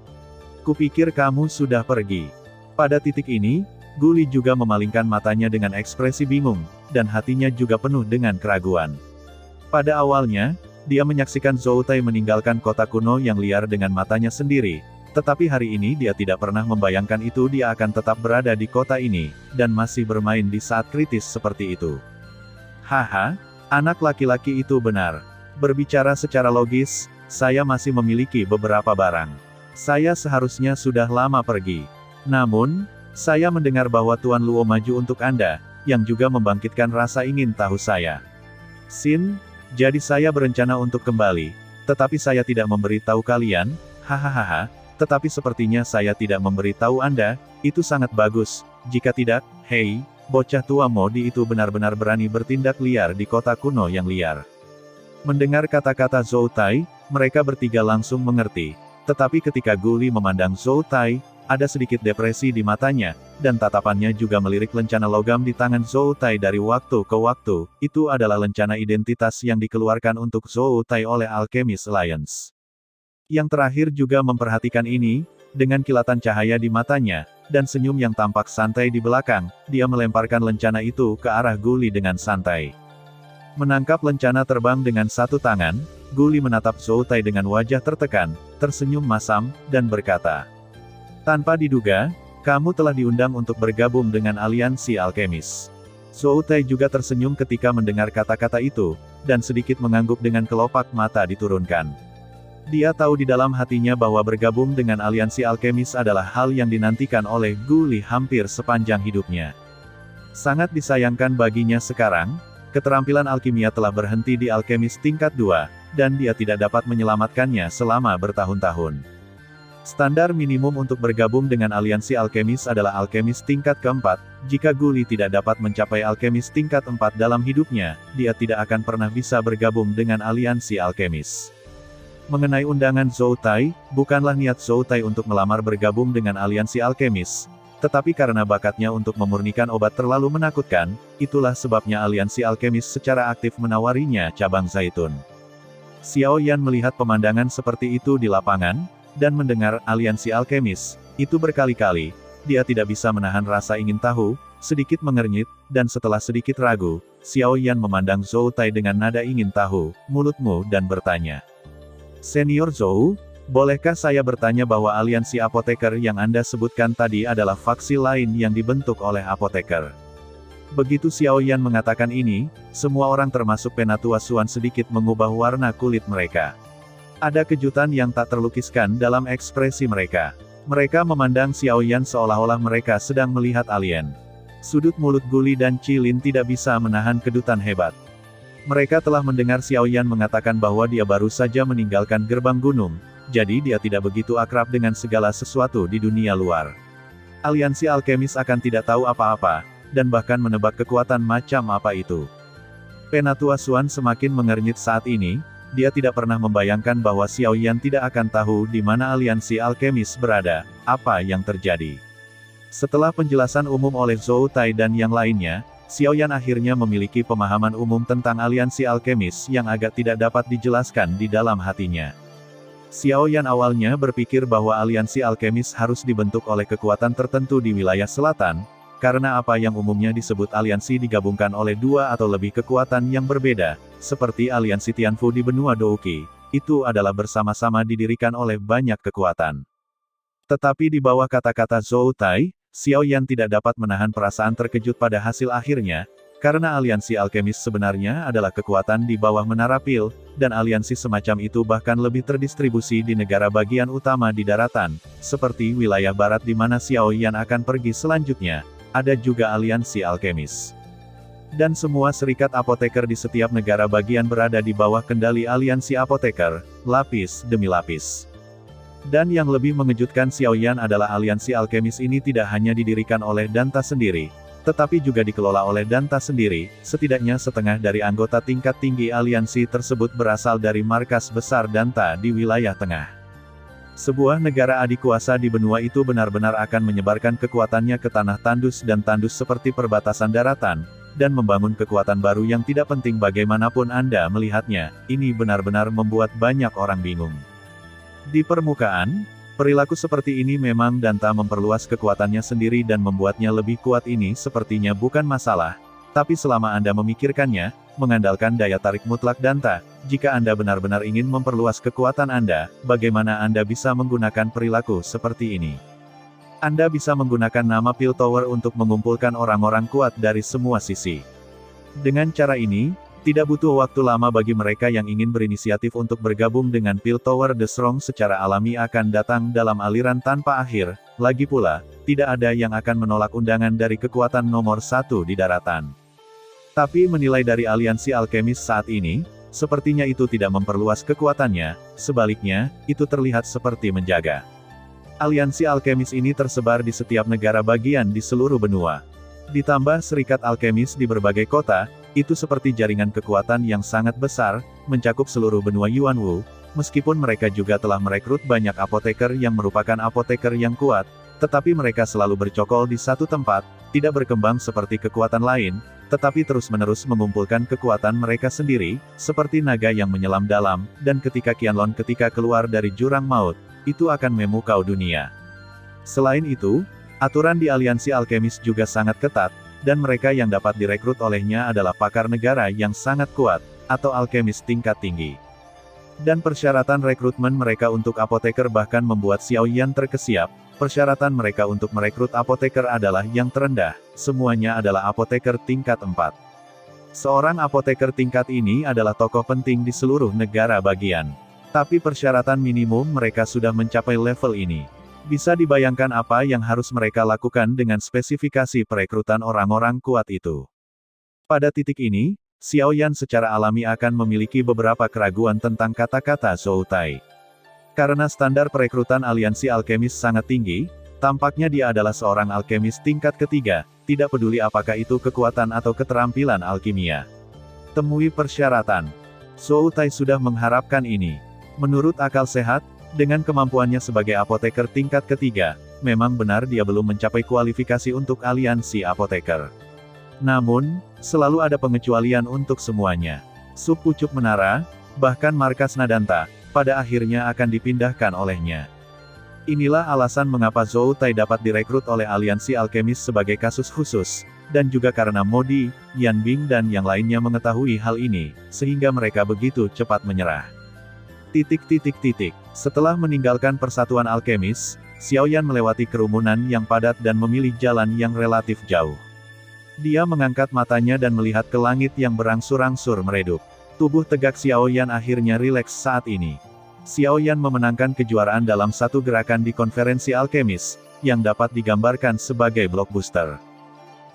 Kupikir kamu sudah pergi. Pada titik ini, Guli juga memalingkan matanya dengan ekspresi bingung, dan hatinya juga penuh dengan keraguan. Pada awalnya, dia menyaksikan Zhou Tai meninggalkan kota kuno yang liar dengan matanya sendiri, tetapi hari ini dia tidak pernah membayangkan itu dia akan tetap berada di kota ini, dan masih bermain di saat kritis seperti itu. Haha, anak laki-laki itu benar. Berbicara secara logis, saya masih memiliki beberapa barang. Saya seharusnya sudah lama pergi. Namun, saya mendengar bahwa Tuan Luo maju untuk Anda, yang juga membangkitkan rasa ingin tahu saya. Sin, Jadi saya berencana untuk kembali. Tetapi saya tidak memberitahu kalian, hahaha, tetapi sepertinya saya tidak memberitahu Anda, itu sangat bagus. Jika tidak, hei, bocah tua Modi itu benar-benar berani bertindak liar di kota kuno yang liar. Mendengar kata-kata Zhou Tai, mereka bertiga langsung mengerti. Tetapi ketika Guli memandang Zhou Tai, ada sedikit depresi di matanya, dan tatapannya juga melirik lencana logam di tangan Zhou Tai dari waktu ke waktu. Itu adalah lencana identitas yang dikeluarkan untuk Zhou Tai oleh Alchemist Alliance. Yang terakhir juga memperhatikan ini, dengan kilatan cahaya di matanya, dan senyum yang tampak santai di belakang, dia melemparkan lencana itu ke arah Guli dengan santai. Menangkap lencana terbang dengan satu tangan, Guli menatap Zhou Tai dengan wajah tertekan, tersenyum masam, dan berkata, "Tanpa diduga, kamu telah diundang untuk bergabung dengan aliansi alkemis." Zhou Tai juga tersenyum ketika mendengar kata-kata itu, dan sedikit mengangguk dengan kelopak mata diturunkan. Dia tahu di dalam hatinya bahwa bergabung dengan aliansi alkemis adalah hal yang dinantikan oleh Guli hampir sepanjang hidupnya. Sangat disayangkan baginya sekarang, keterampilan alkimia telah berhenti di alkemis tingkat 2, dan dia tidak dapat menyelamatkannya selama bertahun-tahun. Standar minimum untuk bergabung dengan aliansi alkemis adalah alkemis tingkat keempat. Jika Guli tidak dapat mencapai alkemis tingkat 4 dalam hidupnya, dia tidak akan pernah bisa bergabung dengan aliansi alkemis. Mengenai undangan Zhou Tai, bukanlah niat Zhou Tai untuk melamar bergabung dengan aliansi alkemis, tetapi karena bakatnya untuk memurnikan obat terlalu menakutkan, itulah sebabnya aliansi alkemis secara aktif menawarinya cabang zaitun. Xiao Yan melihat pemandangan seperti itu di lapangan, dan mendengar aliansi alkemis itu berkali-kali, dia tidak bisa menahan rasa ingin tahu, sedikit mengernyit, dan setelah sedikit ragu, Xiao Yan memandang Zhou Tai dengan nada ingin tahu, mulutmu, dan bertanya, "Senior Zhou, bolehkah saya bertanya bahwa aliansi apoteker yang Anda sebutkan tadi adalah faksi lain yang dibentuk oleh apoteker?" Begitu Xiao Yan mengatakan ini, semua orang termasuk Penatua Suan sedikit mengubah warna kulit mereka. Ada kejutan yang tak terlukiskan dalam ekspresi mereka. Mereka memandang Xiao Yan seolah-olah mereka sedang melihat alien. Sudut mulut Guli dan Cilin tidak bisa menahan kedutan hebat. Mereka telah mendengar Xiao Yan mengatakan bahwa dia baru saja meninggalkan gerbang gunung, jadi dia tidak begitu akrab dengan segala sesuatu di dunia luar. Aliansi alkemis akan tidak tahu apa-apa, dan bahkan menebak kekuatan macam apa itu. Penatua Suan semakin mengernyit saat ini. Dia tidak pernah membayangkan bahwa Xiao Yan tidak akan tahu di mana aliansi alkemis berada, apa yang terjadi. Setelah penjelasan umum oleh Zhou Tai dan yang lainnya, Xiao Yan akhirnya memiliki pemahaman umum tentang aliansi alkemis yang agak tidak dapat dijelaskan di dalam hatinya. Xiao Yan awalnya berpikir bahwa aliansi alkemis harus dibentuk oleh kekuatan tertentu di wilayah selatan, karena apa yang umumnya disebut aliansi digabungkan oleh dua atau lebih kekuatan yang berbeda, seperti aliansi Tianfu di benua Douqi, itu adalah bersama-sama didirikan oleh banyak kekuatan. Tetapi di bawah kata-kata Zhou Tai, Xiao Yan tidak dapat menahan perasaan terkejut pada hasil akhirnya, karena aliansi alkemis sebenarnya adalah kekuatan di bawah menara pil, dan aliansi semacam itu bahkan lebih terdistribusi di negara bagian utama di daratan, seperti wilayah barat di mana Xiao Yan akan pergi selanjutnya. Ada juga aliansi alkemis. Dan semua serikat apoteker di setiap negara bagian berada di bawah kendali aliansi apoteker, lapis demi lapis. Dan yang lebih mengejutkan Xiao Yan adalah aliansi alkemis ini tidak hanya didirikan oleh Danta sendiri, tetapi juga dikelola oleh Danta sendiri. Setidaknya setengah dari anggota tingkat tinggi aliansi tersebut berasal dari markas besar Danta di wilayah tengah. Sebuah negara adik kuasa di benua itu benar-benar akan menyebarkan kekuatannya ke tanah tandus dan tandus seperti perbatasan daratan, dan membangun kekuatan baru yang tidak penting bagaimanapun Anda melihatnya. Ini benar-benar membuat banyak orang bingung. Di permukaan, perilaku seperti ini memang Danta memperluas kekuatannya sendiri dan membuatnya lebih kuat, ini sepertinya bukan masalah. Tapi selama Anda memikirkannya, mengandalkan daya tarik mutlak Danta, jika Anda benar-benar ingin memperluas kekuatan Anda, bagaimana Anda bisa menggunakan perilaku seperti ini? Anda bisa menggunakan nama Pil Tower untuk mengumpulkan orang-orang kuat dari semua sisi. Dengan cara ini, tidak butuh waktu lama bagi mereka yang ingin berinisiatif untuk bergabung dengan Pil Tower. The Strong secara alami akan datang dalam aliran tanpa akhir, lagi pula, tidak ada yang akan menolak undangan dari kekuatan nomor 1 di daratan. Tapi menilai dari aliansi alkemis saat ini, sepertinya itu tidak memperluas kekuatannya, sebaliknya, itu terlihat seperti menjaga. Aliansi alkemis ini tersebar di setiap negara bagian di seluruh benua. Ditambah serikat alkemis di berbagai kota, itu seperti jaringan kekuatan yang sangat besar, mencakup seluruh benua Yuanwu, meskipun mereka juga telah merekrut banyak apoteker yang merupakan apoteker yang kuat, tetapi mereka selalu bercokol di satu tempat, tidak berkembang seperti kekuatan lain, tetapi terus-menerus mengumpulkan kekuatan mereka sendiri, seperti naga yang menyelam dalam, dan ketika Qianlong ketika keluar dari jurang maut, itu akan memukau dunia. Selain itu, aturan di aliansi alkemis juga sangat ketat, dan mereka yang dapat direkrut olehnya adalah pakar negara yang sangat kuat, atau alkemis tingkat tinggi. Dan persyaratan rekrutmen mereka untuk apoteker bahkan membuat Xiao Yan terkesiap, persyaratan mereka untuk merekrut apoteker adalah yang terendah, semuanya adalah apoteker tingkat 4. Seorang apoteker tingkat ini adalah tokoh penting di seluruh negara bagian. Tapi persyaratan minimum mereka sudah mencapai level ini. Bisa dibayangkan apa yang harus mereka lakukan dengan spesifikasi perekrutan orang-orang kuat itu. Pada titik ini, Xiao Yan secara alami akan memiliki beberapa keraguan tentang kata-kata Zhou Tai. Karena standar perekrutan aliansi alkemis sangat tinggi, tampaknya dia adalah seorang alkemis tingkat ketiga, tidak peduli apakah itu kekuatan atau keterampilan alkimia. Temui persyaratan. Zhou Tai sudah mengharapkan ini. Menurut akal sehat, dengan kemampuannya sebagai apoteker tingkat ketiga, memang benar dia belum mencapai kualifikasi untuk aliansi apoteker. Namun, selalu ada pengecualian untuk semuanya. Sub pucuk menara, bahkan markas Nadanta, pada akhirnya akan dipindahkan olehnya. Inilah alasan mengapa Zhou Tai dapat direkrut oleh aliansi alkemis sebagai kasus khusus, dan juga karena Modi, Yan Bing dan yang lainnya mengetahui hal ini, sehingga mereka begitu cepat menyerah. Setelah meninggalkan persatuan alkemis, Xiao Yan melewati kerumunan yang padat dan memilih jalan yang relatif jauh. Dia mengangkat matanya dan melihat ke langit yang berangsur-angsur meredup. Tubuh tegak Xiao Yan akhirnya rileks saat ini. Xiao Yan memenangkan kejuaraan dalam satu gerakan di konferensi alkemis, yang dapat digambarkan sebagai blockbuster.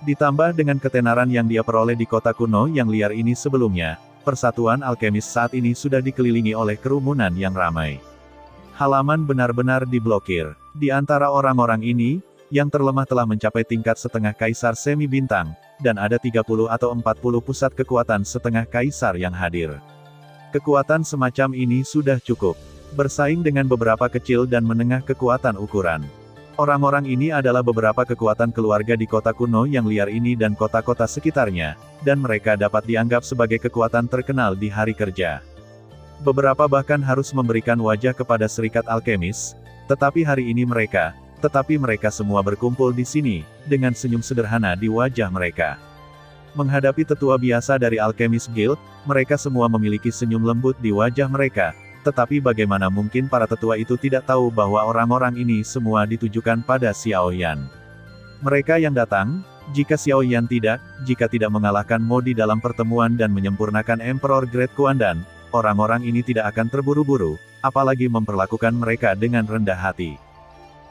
Ditambah dengan ketenaran yang dia peroleh di kota kuno yang liar ini sebelumnya, persatuan alkemis saat ini sudah dikelilingi oleh kerumunan yang ramai. Halaman benar-benar diblokir. Di antara orang-orang ini, yang terlemah telah mencapai tingkat setengah kaisar semi bintang, dan ada 30 atau 40 pusat kekuatan setengah kaisar yang hadir. Kekuatan semacam ini sudah cukup bersaing dengan beberapa kecil dan menengah kekuatan ukuran. Orang-orang ini adalah beberapa kekuatan keluarga di kota kuno yang liar ini dan kota-kota sekitarnya, dan mereka dapat dianggap sebagai kekuatan terkenal di hari kerja. Beberapa bahkan harus memberikan wajah kepada serikat alkemis, tetapi mereka semua berkumpul di sini, dengan senyum sederhana di wajah mereka. Menghadapi tetua biasa dari Alchemist Guild, mereka semua memiliki senyum lembut di wajah mereka, tetapi bagaimana mungkin para tetua itu tidak tahu bahwa orang-orang ini semua ditujukan pada Xiao Yan. Mereka yang datang, jika tidak mengalahkan Modi dalam pertemuan dan menyempurnakan Emperor Great Kuandan, orang-orang ini tidak akan terburu-buru, apalagi memperlakukan mereka dengan rendah hati.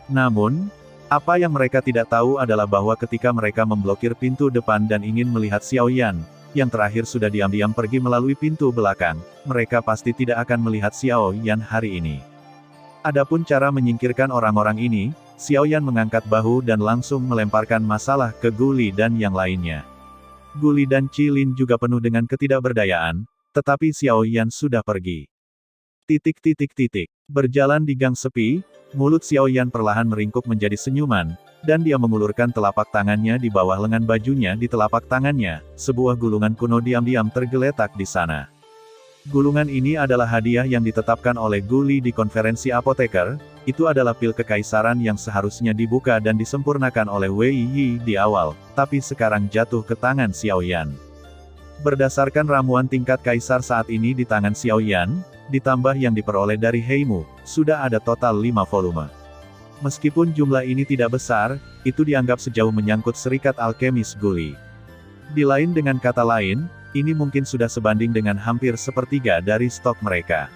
Namun, apa yang mereka tidak tahu adalah bahwa ketika mereka memblokir pintu depan dan ingin melihat Xiao Yan, yang terakhir sudah diam-diam pergi melalui pintu belakang, mereka pasti tidak akan melihat Xiao Yan hari ini. Adapun cara menyingkirkan orang-orang ini, Xiao Yan mengangkat bahu dan langsung melemparkan masalah ke Guli dan yang lainnya. Guli dan Qilin juga penuh dengan ketidakberdayaan, tetapi Xiao Yan sudah pergi. Berjalan di gang sepi, mulut Xiao Yan perlahan meringkuk menjadi senyuman, dan dia mengulurkan telapak tangannya di bawah lengan bajunya. Di telapak tangannya, sebuah gulungan kuno diam-diam tergeletak di sana. Gulungan ini adalah hadiah yang ditetapkan oleh Guli di konferensi apoteker, itu adalah pil kekaisaran yang seharusnya dibuka dan disempurnakan oleh Wei Yi di awal, tapi sekarang jatuh ke tangan Xiao Yan. Berdasarkan ramuan tingkat kaisar saat ini di tangan Xiao Yan, ditambah yang diperoleh dari Heimu, sudah ada total 5 volume. Meskipun jumlah ini tidak besar, itu dianggap sejauh menyangkut serikat alkemis Guli. Di lain dengan kata lain, ini mungkin sudah sebanding dengan hampir sepertiga dari stok mereka.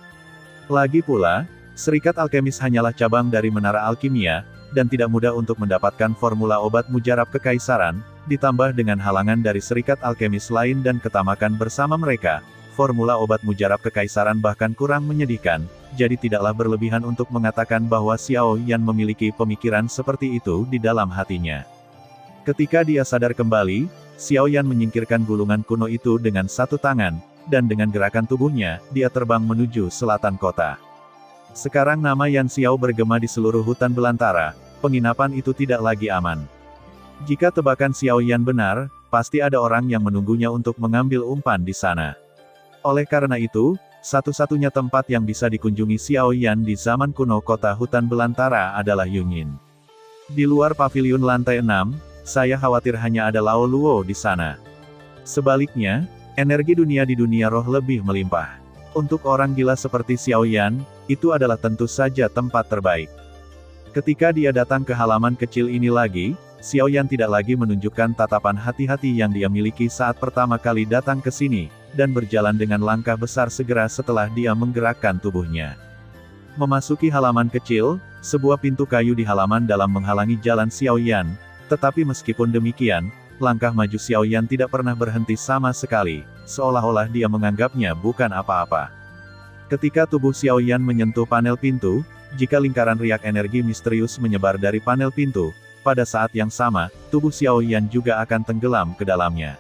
Lagi pula, serikat alkemis hanyalah cabang dari menara alkimia, dan tidak mudah untuk mendapatkan formula obat mujarab kekaisaran, ditambah dengan halangan dari serikat alkemis lain dan ketamakan bersama mereka, formula obat mujarab kekaisaran bahkan kurang menyedihkan, jadi tidaklah berlebihan untuk mengatakan bahwa Xiao Yan memiliki pemikiran seperti itu di dalam hatinya. Ketika dia sadar kembali, Xiao Yan menyingkirkan gulungan kuno itu dengan satu tangan, dan dengan gerakan tubuhnya, dia terbang menuju selatan kota. Sekarang nama Yan Xiao bergema di seluruh hutan belantara, penginapan itu tidak lagi aman. Jika tebakan Xiao Yan benar, pasti ada orang yang menunggunya untuk mengambil umpan di sana. Oleh karena itu, satu-satunya tempat yang bisa dikunjungi Xiao Yan di zaman kuno kota hutan belantara adalah Yunyin. Di luar paviliun lantai 6, saya khawatir hanya ada Lao Luo di sana. Sebaliknya, energi dunia di dunia roh lebih melimpah. Untuk orang gila seperti Xiao Yan, itu adalah tentu saja tempat terbaik. Ketika dia datang ke halaman kecil ini lagi, Xiao Yan tidak lagi menunjukkan tatapan hati-hati yang dia miliki saat pertama kali datang ke sini, dan berjalan dengan langkah besar segera setelah dia menggerakkan tubuhnya. Memasuki halaman kecil, sebuah pintu kayu di halaman dalam menghalangi jalan Xiao Yan, tetapi meskipun demikian, langkah maju Xiao Yan tidak pernah berhenti sama sekali, seolah-olah dia menganggapnya bukan apa-apa. Ketika tubuh Xiao Yan menyentuh panel pintu, jika lingkaran riak energi misterius menyebar dari panel pintu, pada saat yang sama, tubuh Xiao Yan juga akan tenggelam ke dalamnya.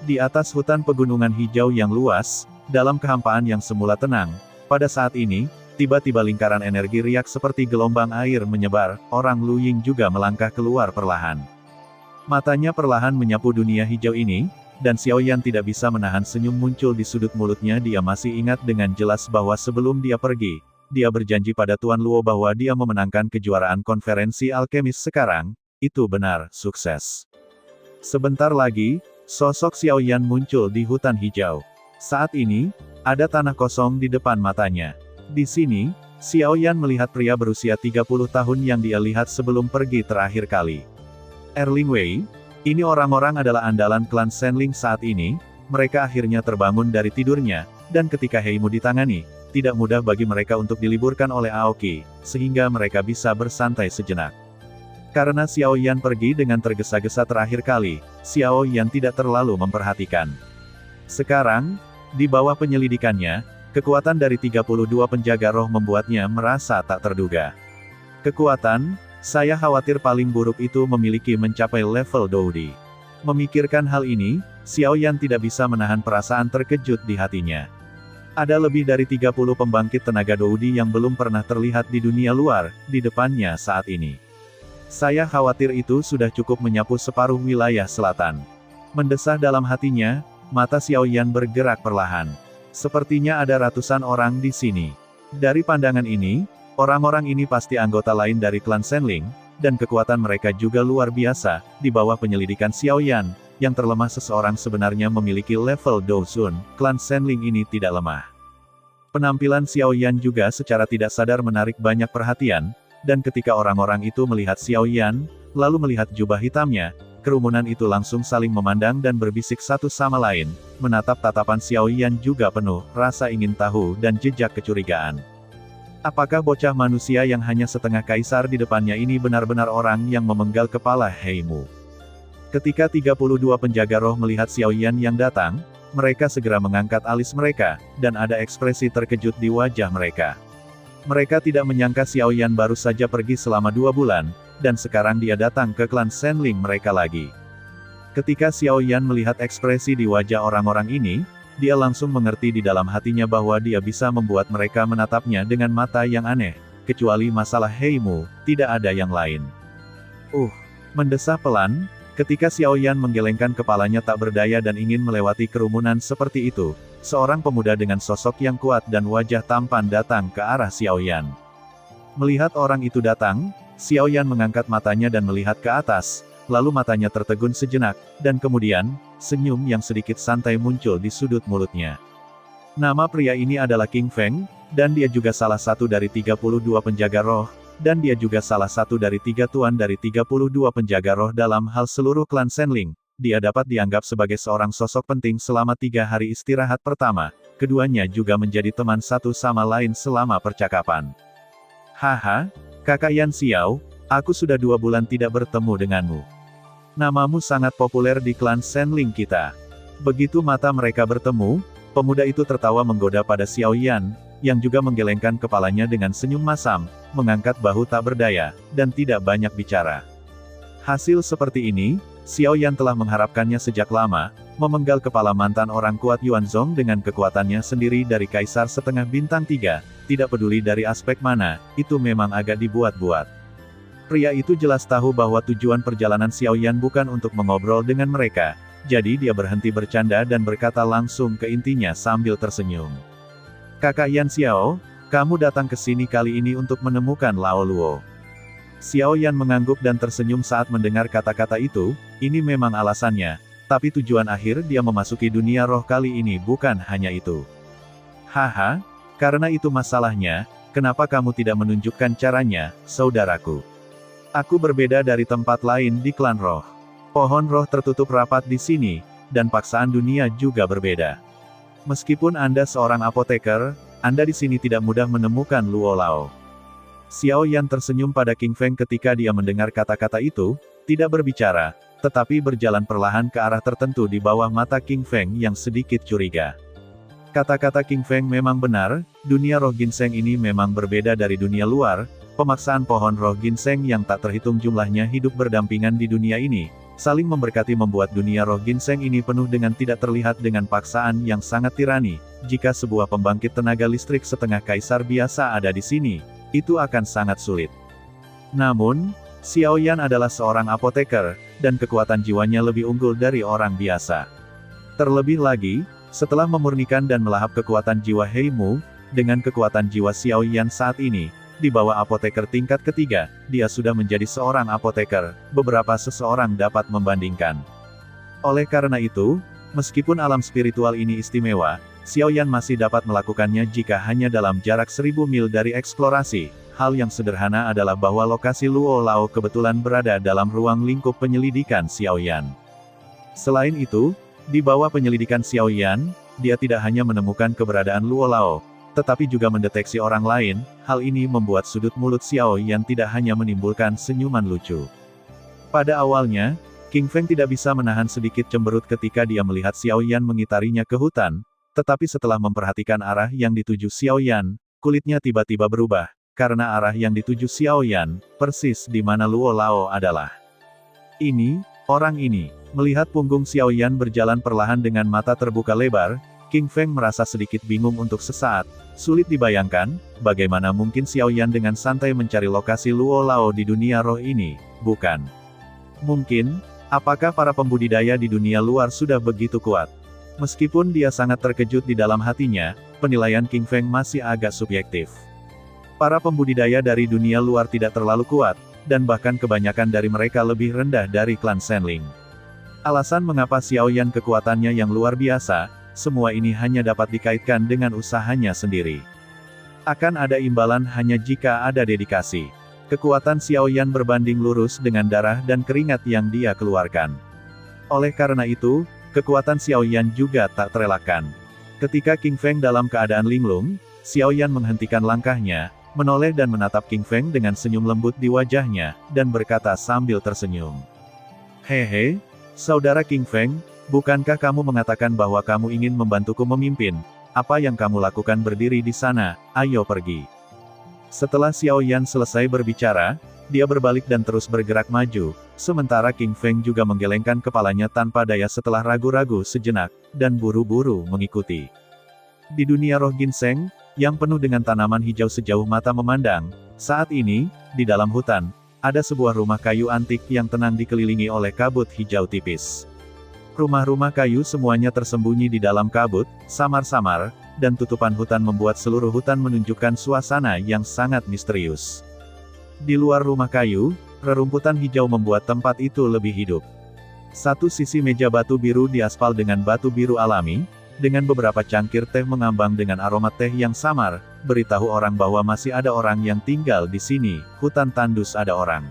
Di atas hutan pegunungan hijau yang luas, dalam kehampaan yang semula tenang, pada saat ini, tiba-tiba lingkaran energi riak seperti gelombang air menyebar, orang Lu Ying juga melangkah keluar perlahan. Matanya perlahan menyapu dunia hijau ini, dan Xiao Yan tidak bisa menahan senyum muncul di sudut mulutnya. Dia masih ingat dengan jelas bahwa sebelum dia pergi, dia berjanji pada Tuan Luo bahwa dia memenangkan kejuaraan konferensi alkemis sekarang, itu benar, sukses. Sebentar lagi, sosok Xiao Yan muncul di hutan hijau. Saat ini, ada tanah kosong di depan matanya. Di sini, Xiao Yan melihat pria berusia 30 tahun yang dia lihat sebelum pergi terakhir kali. Erling Wei, ini orang-orang adalah andalan klan Shenling saat ini, mereka akhirnya terbangun dari tidurnya, dan ketika Heimu ditangani, tidak mudah bagi mereka untuk diliburkan oleh Aoki, sehingga mereka bisa bersantai sejenak. Karena Xiao Yan pergi dengan tergesa-gesa terakhir kali, Xiao Yan tidak terlalu memperhatikan. Sekarang, di bawah penyelidikannya, kekuatan dari 32 penjaga roh membuatnya merasa tak terduga. Kekuatan, saya khawatir paling buruk itu memiliki mencapai level Doudi. Memikirkan hal ini, Xiao Yan tidak bisa menahan perasaan terkejut di hatinya. Ada lebih dari 30 pembangkit tenaga Doudi yang belum pernah terlihat di dunia luar, di depannya saat ini. Saya khawatir itu sudah cukup menyapu separuh wilayah selatan. Mendesah dalam hatinya, mata Xiao Yan bergerak perlahan. Sepertinya ada ratusan orang di sini. Dari pandangan ini, orang-orang ini pasti anggota lain dari klan Shenling, dan kekuatan mereka juga luar biasa. Di bawah penyelidikan Xiao Yan, yang terlemah seseorang sebenarnya memiliki level Douzun, klan Shenling ini tidak lemah. Penampilan Xiao Yan juga secara tidak sadar menarik banyak perhatian, dan ketika orang-orang itu melihat Xiao Yan, lalu melihat jubah hitamnya, kerumunan itu langsung saling memandang dan berbisik satu sama lain, menatap tatapan Xiao Yan juga penuh rasa ingin tahu dan jejak kecurigaan. Apakah bocah manusia yang hanya setengah kaisar di depannya ini benar-benar orang yang memenggal kepala Heimu? Ketika 32 penjaga roh melihat Xiao Yan yang datang, mereka segera mengangkat alis mereka, dan ada ekspresi terkejut di wajah mereka. Mereka tidak menyangka Xiao Yan baru saja pergi selama 2 bulan, dan sekarang dia datang ke klan Shenling mereka lagi. Ketika Xiao Yan melihat ekspresi di wajah orang-orang ini, dia langsung mengerti di dalam hatinya bahwa dia bisa membuat mereka menatapnya dengan mata yang aneh, kecuali masalah Heimu, tidak ada yang lain. Mendesah pelan, ketika Xiao Yan menggelengkan kepalanya tak berdaya dan ingin melewati kerumunan seperti itu, seorang pemuda dengan sosok yang kuat dan wajah tampan datang ke arah Xiao Yan. Melihat orang itu datang, Xiao Yan mengangkat matanya dan melihat ke atas, lalu matanya tertegun sejenak, dan kemudian, senyum yang sedikit santai muncul di sudut mulutnya. Nama pria ini adalah King Feng, dan dia juga salah satu dari 32 penjaga roh, dan dia juga salah satu dari 3 tuan dari 32 penjaga roh dalam hal seluruh klan Shenling. Dia dapat dianggap sebagai seorang sosok penting selama 3 hari istirahat pertama, keduanya juga menjadi teman satu sama lain selama percakapan. Haha, kakak Yan Xiao, aku sudah 2 bulan tidak bertemu denganmu. Namamu sangat populer di klan Shenling kita. Begitu mata mereka bertemu, Pemuda itu tertawa menggoda pada Xiao Yan, yang juga menggelengkan kepalanya dengan senyum masam, mengangkat bahu tak berdaya, dan tidak banyak bicara. Hasil seperti ini, Xiao Yan telah mengharapkannya sejak lama, memenggal kepala mantan orang kuat Yuanzong dengan kekuatannya sendiri dari Kaisar setengah bintang 3, tidak peduli dari aspek mana, itu memang agak dibuat-buat. Pria itu jelas tahu bahwa tujuan perjalanan Xiao Yan bukan untuk mengobrol dengan mereka, jadi dia berhenti bercanda dan berkata langsung ke intinya sambil tersenyum. Kakak Yan Xiao, kamu datang ke sini kali ini untuk menemukan Lao Luo. Xiao Yan mengangguk dan tersenyum saat mendengar kata-kata itu, ini memang alasannya, tapi tujuan akhir dia memasuki dunia roh kali ini bukan hanya itu. Haha, karena itu masalahnya, kenapa kamu tidak menunjukkan caranya, saudaraku? Aku berbeda dari tempat lain di klan roh. Pohon roh tertutup rapat di sini, dan paksaan dunia juga berbeda. Meskipun Anda seorang apoteker, Anda di sini tidak mudah menemukan Luo Lao. Xiao Yan tersenyum pada King Feng ketika dia mendengar kata-kata itu, tidak berbicara, tetapi berjalan perlahan ke arah tertentu di bawah mata King Feng yang sedikit curiga. Kata-kata King Feng memang benar, dunia roh ginseng ini memang berbeda dari dunia luar, pemaksaan pohon roh ginseng yang tak terhitung jumlahnya hidup berdampingan di dunia ini, saling memberkati membuat dunia roh ginseng ini penuh dengan tidak terlihat dengan paksaan yang sangat tirani. Jika sebuah pembangkit tenaga listrik setengah kaisar biasa ada di sini, itu akan sangat sulit. Namun, Xiao Yan adalah seorang apoteker, dan kekuatan jiwanya lebih unggul dari orang biasa. Terlebih lagi, setelah memurnikan dan melahap kekuatan jiwa Hei Mu, dengan kekuatan jiwa Xiao Yan saat ini, di bawah apoteker tingkat ketiga, dia sudah menjadi seorang apoteker, beberapa seseorang dapat membandingkan. Oleh karena itu, meskipun alam spiritual ini istimewa, Xiao Yan masih dapat melakukannya jika hanya dalam jarak 1000 mil dari eksplorasi. Hal yang sederhana adalah bahwa lokasi Luo Lao kebetulan berada dalam ruang lingkup penyelidikan Xiao Yan. Selain itu, di bawah penyelidikan Xiao Yan, dia tidak hanya menemukan keberadaan Luo Lao, tetapi juga mendeteksi orang lain. Hal ini membuat sudut mulut Xiao Yan tidak hanya menimbulkan senyuman lucu. Pada awalnya, King Feng tidak bisa menahan sedikit cemberut ketika dia melihat Xiao Yan mengitarinya ke hutan, tetapi setelah memperhatikan arah yang dituju Xiao Yan, kulitnya tiba-tiba berubah, karena arah yang dituju Xiao Yan, persis di mana Luo Lao adalah. Orang ini, melihat punggung Xiao Yan berjalan perlahan dengan mata terbuka lebar, King Feng merasa sedikit bingung untuk sesaat. Sulit dibayangkan, bagaimana mungkin Xiao Yan dengan santai mencari lokasi Luo Lao di dunia roh ini, bukan? Mungkin, apakah para pembudidaya di dunia luar sudah begitu kuat? Meskipun dia sangat terkejut di dalam hatinya, penilaian King Feng masih agak subjektif. Para pembudidaya dari dunia luar tidak terlalu kuat, dan bahkan kebanyakan dari mereka lebih rendah dari klan Senling. Alasan mengapa Xiao Yan kekuatannya yang luar biasa, semua ini hanya dapat dikaitkan dengan usahanya sendiri. Akan ada imbalan hanya jika ada dedikasi. Kekuatan Xiao Yan berbanding lurus dengan darah dan keringat yang dia keluarkan. Oleh karena itu, kekuatan Xiao Yan juga tak terelakkan. Ketika King Feng dalam keadaan linglung, Xiao Yan menghentikan langkahnya, menoleh dan menatap King Feng dengan senyum lembut di wajahnya, dan berkata sambil tersenyum. Hehe, saudara King Feng, bukankah kamu mengatakan bahwa kamu ingin membantuku memimpin? Apa yang kamu lakukan berdiri di sana? Ayo pergi. Setelah Xiao Yan selesai berbicara, dia berbalik dan terus bergerak maju, sementara King Feng juga menggelengkan kepalanya tanpa daya setelah ragu-ragu sejenak, dan buru-buru mengikuti. Di dunia roh ginseng, yang penuh dengan tanaman hijau sejauh mata memandang, saat ini, di dalam hutan, ada sebuah rumah kayu antik yang tenang dikelilingi oleh kabut hijau tipis. Rumah-rumah kayu semuanya tersembunyi di dalam kabut, samar-samar, dan tutupan hutan membuat seluruh hutan menunjukkan suasana yang sangat misterius. Di luar rumah kayu, rerumputan hijau membuat tempat itu lebih hidup. Satu sisi meja batu biru diaspal dengan batu biru alami, dengan beberapa cangkir teh mengambang dengan aroma teh yang samar, beritahu orang bahwa masih ada orang yang tinggal di sini, hutan tandus ada orang.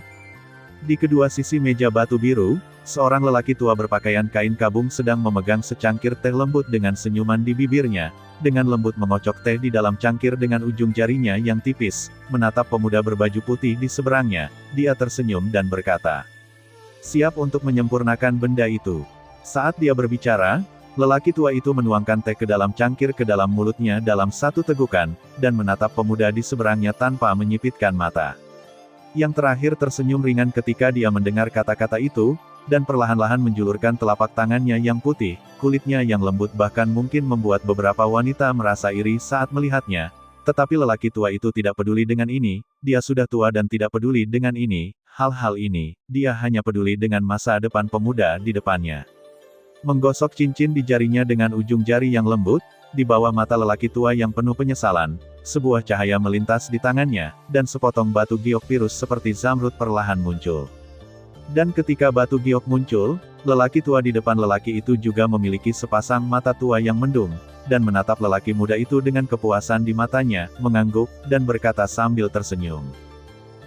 Di kedua sisi meja batu biru, seorang lelaki tua berpakaian kain kabung sedang memegang secangkir teh lembut dengan senyuman di bibirnya, dengan lembut mengocok teh di dalam cangkir dengan ujung jarinya yang tipis, menatap pemuda berbaju putih di seberangnya, dia tersenyum dan berkata, "Siap untuk menyempurnakan benda itu." Saat dia berbicara, Lelaki tua itu menuangkan teh ke dalam cangkir ke dalam mulutnya dalam satu tegukan, dan menatap pemuda di seberangnya tanpa menyipitkan mata. Yang terakhir tersenyum ringan ketika dia mendengar kata-kata itu, dan perlahan-lahan menjulurkan telapak tangannya yang putih, kulitnya yang lembut bahkan mungkin membuat beberapa wanita merasa iri saat melihatnya. Tetapi lelaki tua itu tidak peduli dengan ini, dia sudah tua dan tidak peduli dengan ini, hal-hal ini, dia hanya peduli dengan masa depan pemuda di depannya. Menggosok cincin di jarinya dengan ujung jari yang lembut, di bawah mata lelaki tua yang penuh penyesalan, sebuah cahaya melintas di tangannya, dan sepotong batu giok virus seperti zamrud perlahan muncul. Dan ketika batu giok muncul, lelaki tua di depan lelaki itu juga memiliki sepasang mata tua yang mendung, dan menatap lelaki muda itu dengan kepuasan di matanya, mengangguk, dan berkata sambil tersenyum.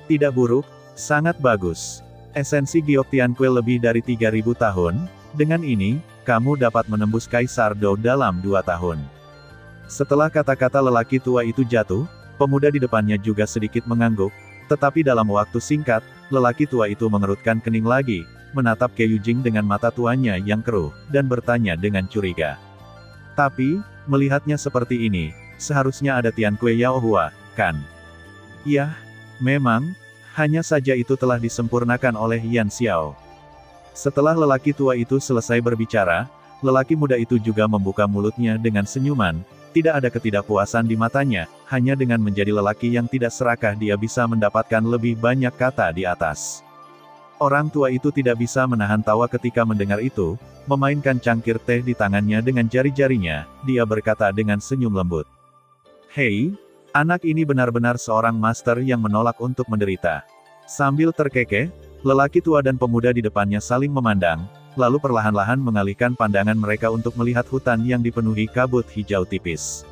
Tidak buruk, sangat bagus. Esensi giok Tianque lebih dari 3000 tahun, dengan ini, kamu dapat menembus Kaisar Dou dalam 2 tahun. Setelah kata-kata lelaki tua itu jatuh, pemuda di depannya juga sedikit mengangguk, tetapi dalam waktu singkat, lelaki tua itu mengerutkan kening lagi, menatap Ke Yujing dengan mata tuanya yang keruh, dan bertanya dengan curiga. Tapi, melihatnya seperti ini, seharusnya ada Tianque Yaohua, kan? Iya, memang, hanya saja itu telah disempurnakan oleh Yan Xiao. Setelah lelaki tua itu selesai berbicara, lelaki muda itu juga membuka mulutnya dengan senyuman, tidak ada ketidakpuasan di matanya, hanya dengan menjadi lelaki yang tidak serakah dia bisa mendapatkan lebih banyak kata di atas. Orang tua itu tidak bisa menahan tawa ketika mendengar itu, memainkan cangkir teh di tangannya dengan jari-jarinya, dia berkata dengan senyum lembut. Hei, anak ini benar-benar seorang master yang menolak untuk menderita. Sambil terkekeh, lelaki tua dan pemuda di depannya saling memandang, lalu perlahan-lahan mengalihkan pandangan mereka untuk melihat hutan yang dipenuhi kabut hijau tipis.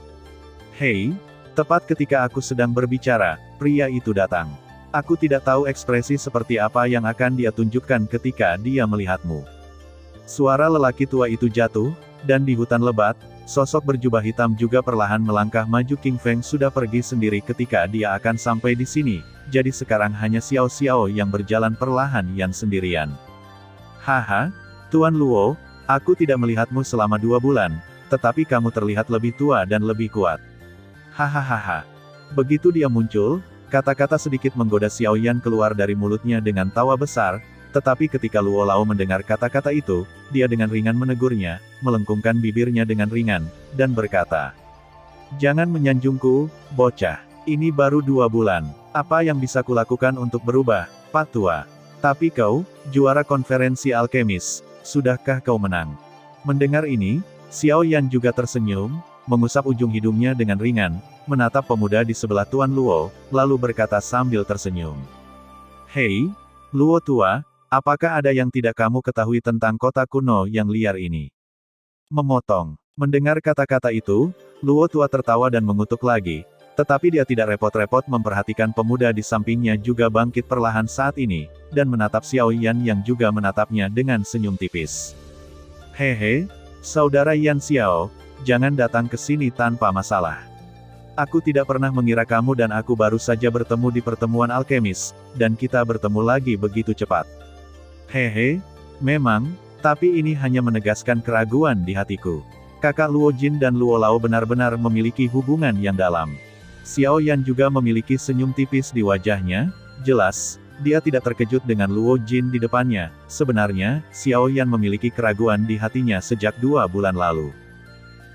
Hei, tepat ketika aku sedang berbicara, pria itu datang. Aku tidak tahu ekspresi seperti apa yang akan dia tunjukkan ketika dia melihatmu. Suara lelaki tua itu jatuh, dan di hutan lebat, sosok berjubah hitam juga perlahan melangkah maju. King Feng sudah pergi sendiri ketika dia akan sampai di sini, jadi sekarang hanya Xiao Xiao yang berjalan perlahan Yan sendirian. Haha, Tuan Luo, aku tidak melihatmu selama 2 bulan, tetapi kamu terlihat lebih tua dan lebih kuat. Hahaha. Begitu dia muncul, kata-kata sedikit menggoda Xiao Yan keluar dari mulutnya dengan tawa besar, tetapi ketika Luo Lao mendengar kata-kata itu, dia dengan ringan menegurnya, melengkungkan bibirnya dengan ringan, dan berkata, "Jangan menyanjungku, bocah. Ini baru 2 bulan. Apa yang bisa kulakukan untuk berubah, Pak Tua? Tapi kau, juara konferensi alkemis, sudahkah kau menang?" Mendengar ini, Xiao Yan juga tersenyum, mengusap ujung hidungnya dengan ringan, menatap pemuda di sebelah Tuan Luo, lalu berkata sambil tersenyum. Hei, Luo tua, apakah ada yang tidak kamu ketahui tentang kota kuno yang liar ini? Memotong. Mendengar kata-kata itu, Luo tua tertawa dan mengutuk lagi, tetapi dia tidak repot-repot memperhatikan pemuda di sampingnya juga bangkit perlahan saat ini, dan menatap Xiao Yan yang juga menatapnya dengan senyum tipis. Hehe, saudara Yan Xiao, jangan datang ke sini tanpa masalah. Aku tidak pernah mengira kamu dan aku baru saja bertemu di pertemuan alkemis, dan kita bertemu lagi begitu cepat. Hehe, memang, tapi ini hanya menegaskan keraguan di hatiku. Kakak Luo Jin dan Luo Lao benar-benar memiliki hubungan yang dalam. Xiao Yan juga memiliki senyum tipis di wajahnya, jelas, dia tidak terkejut dengan Luo Jin di depannya, sebenarnya, Xiao Yan memiliki keraguan di hatinya sejak 2 bulan lalu.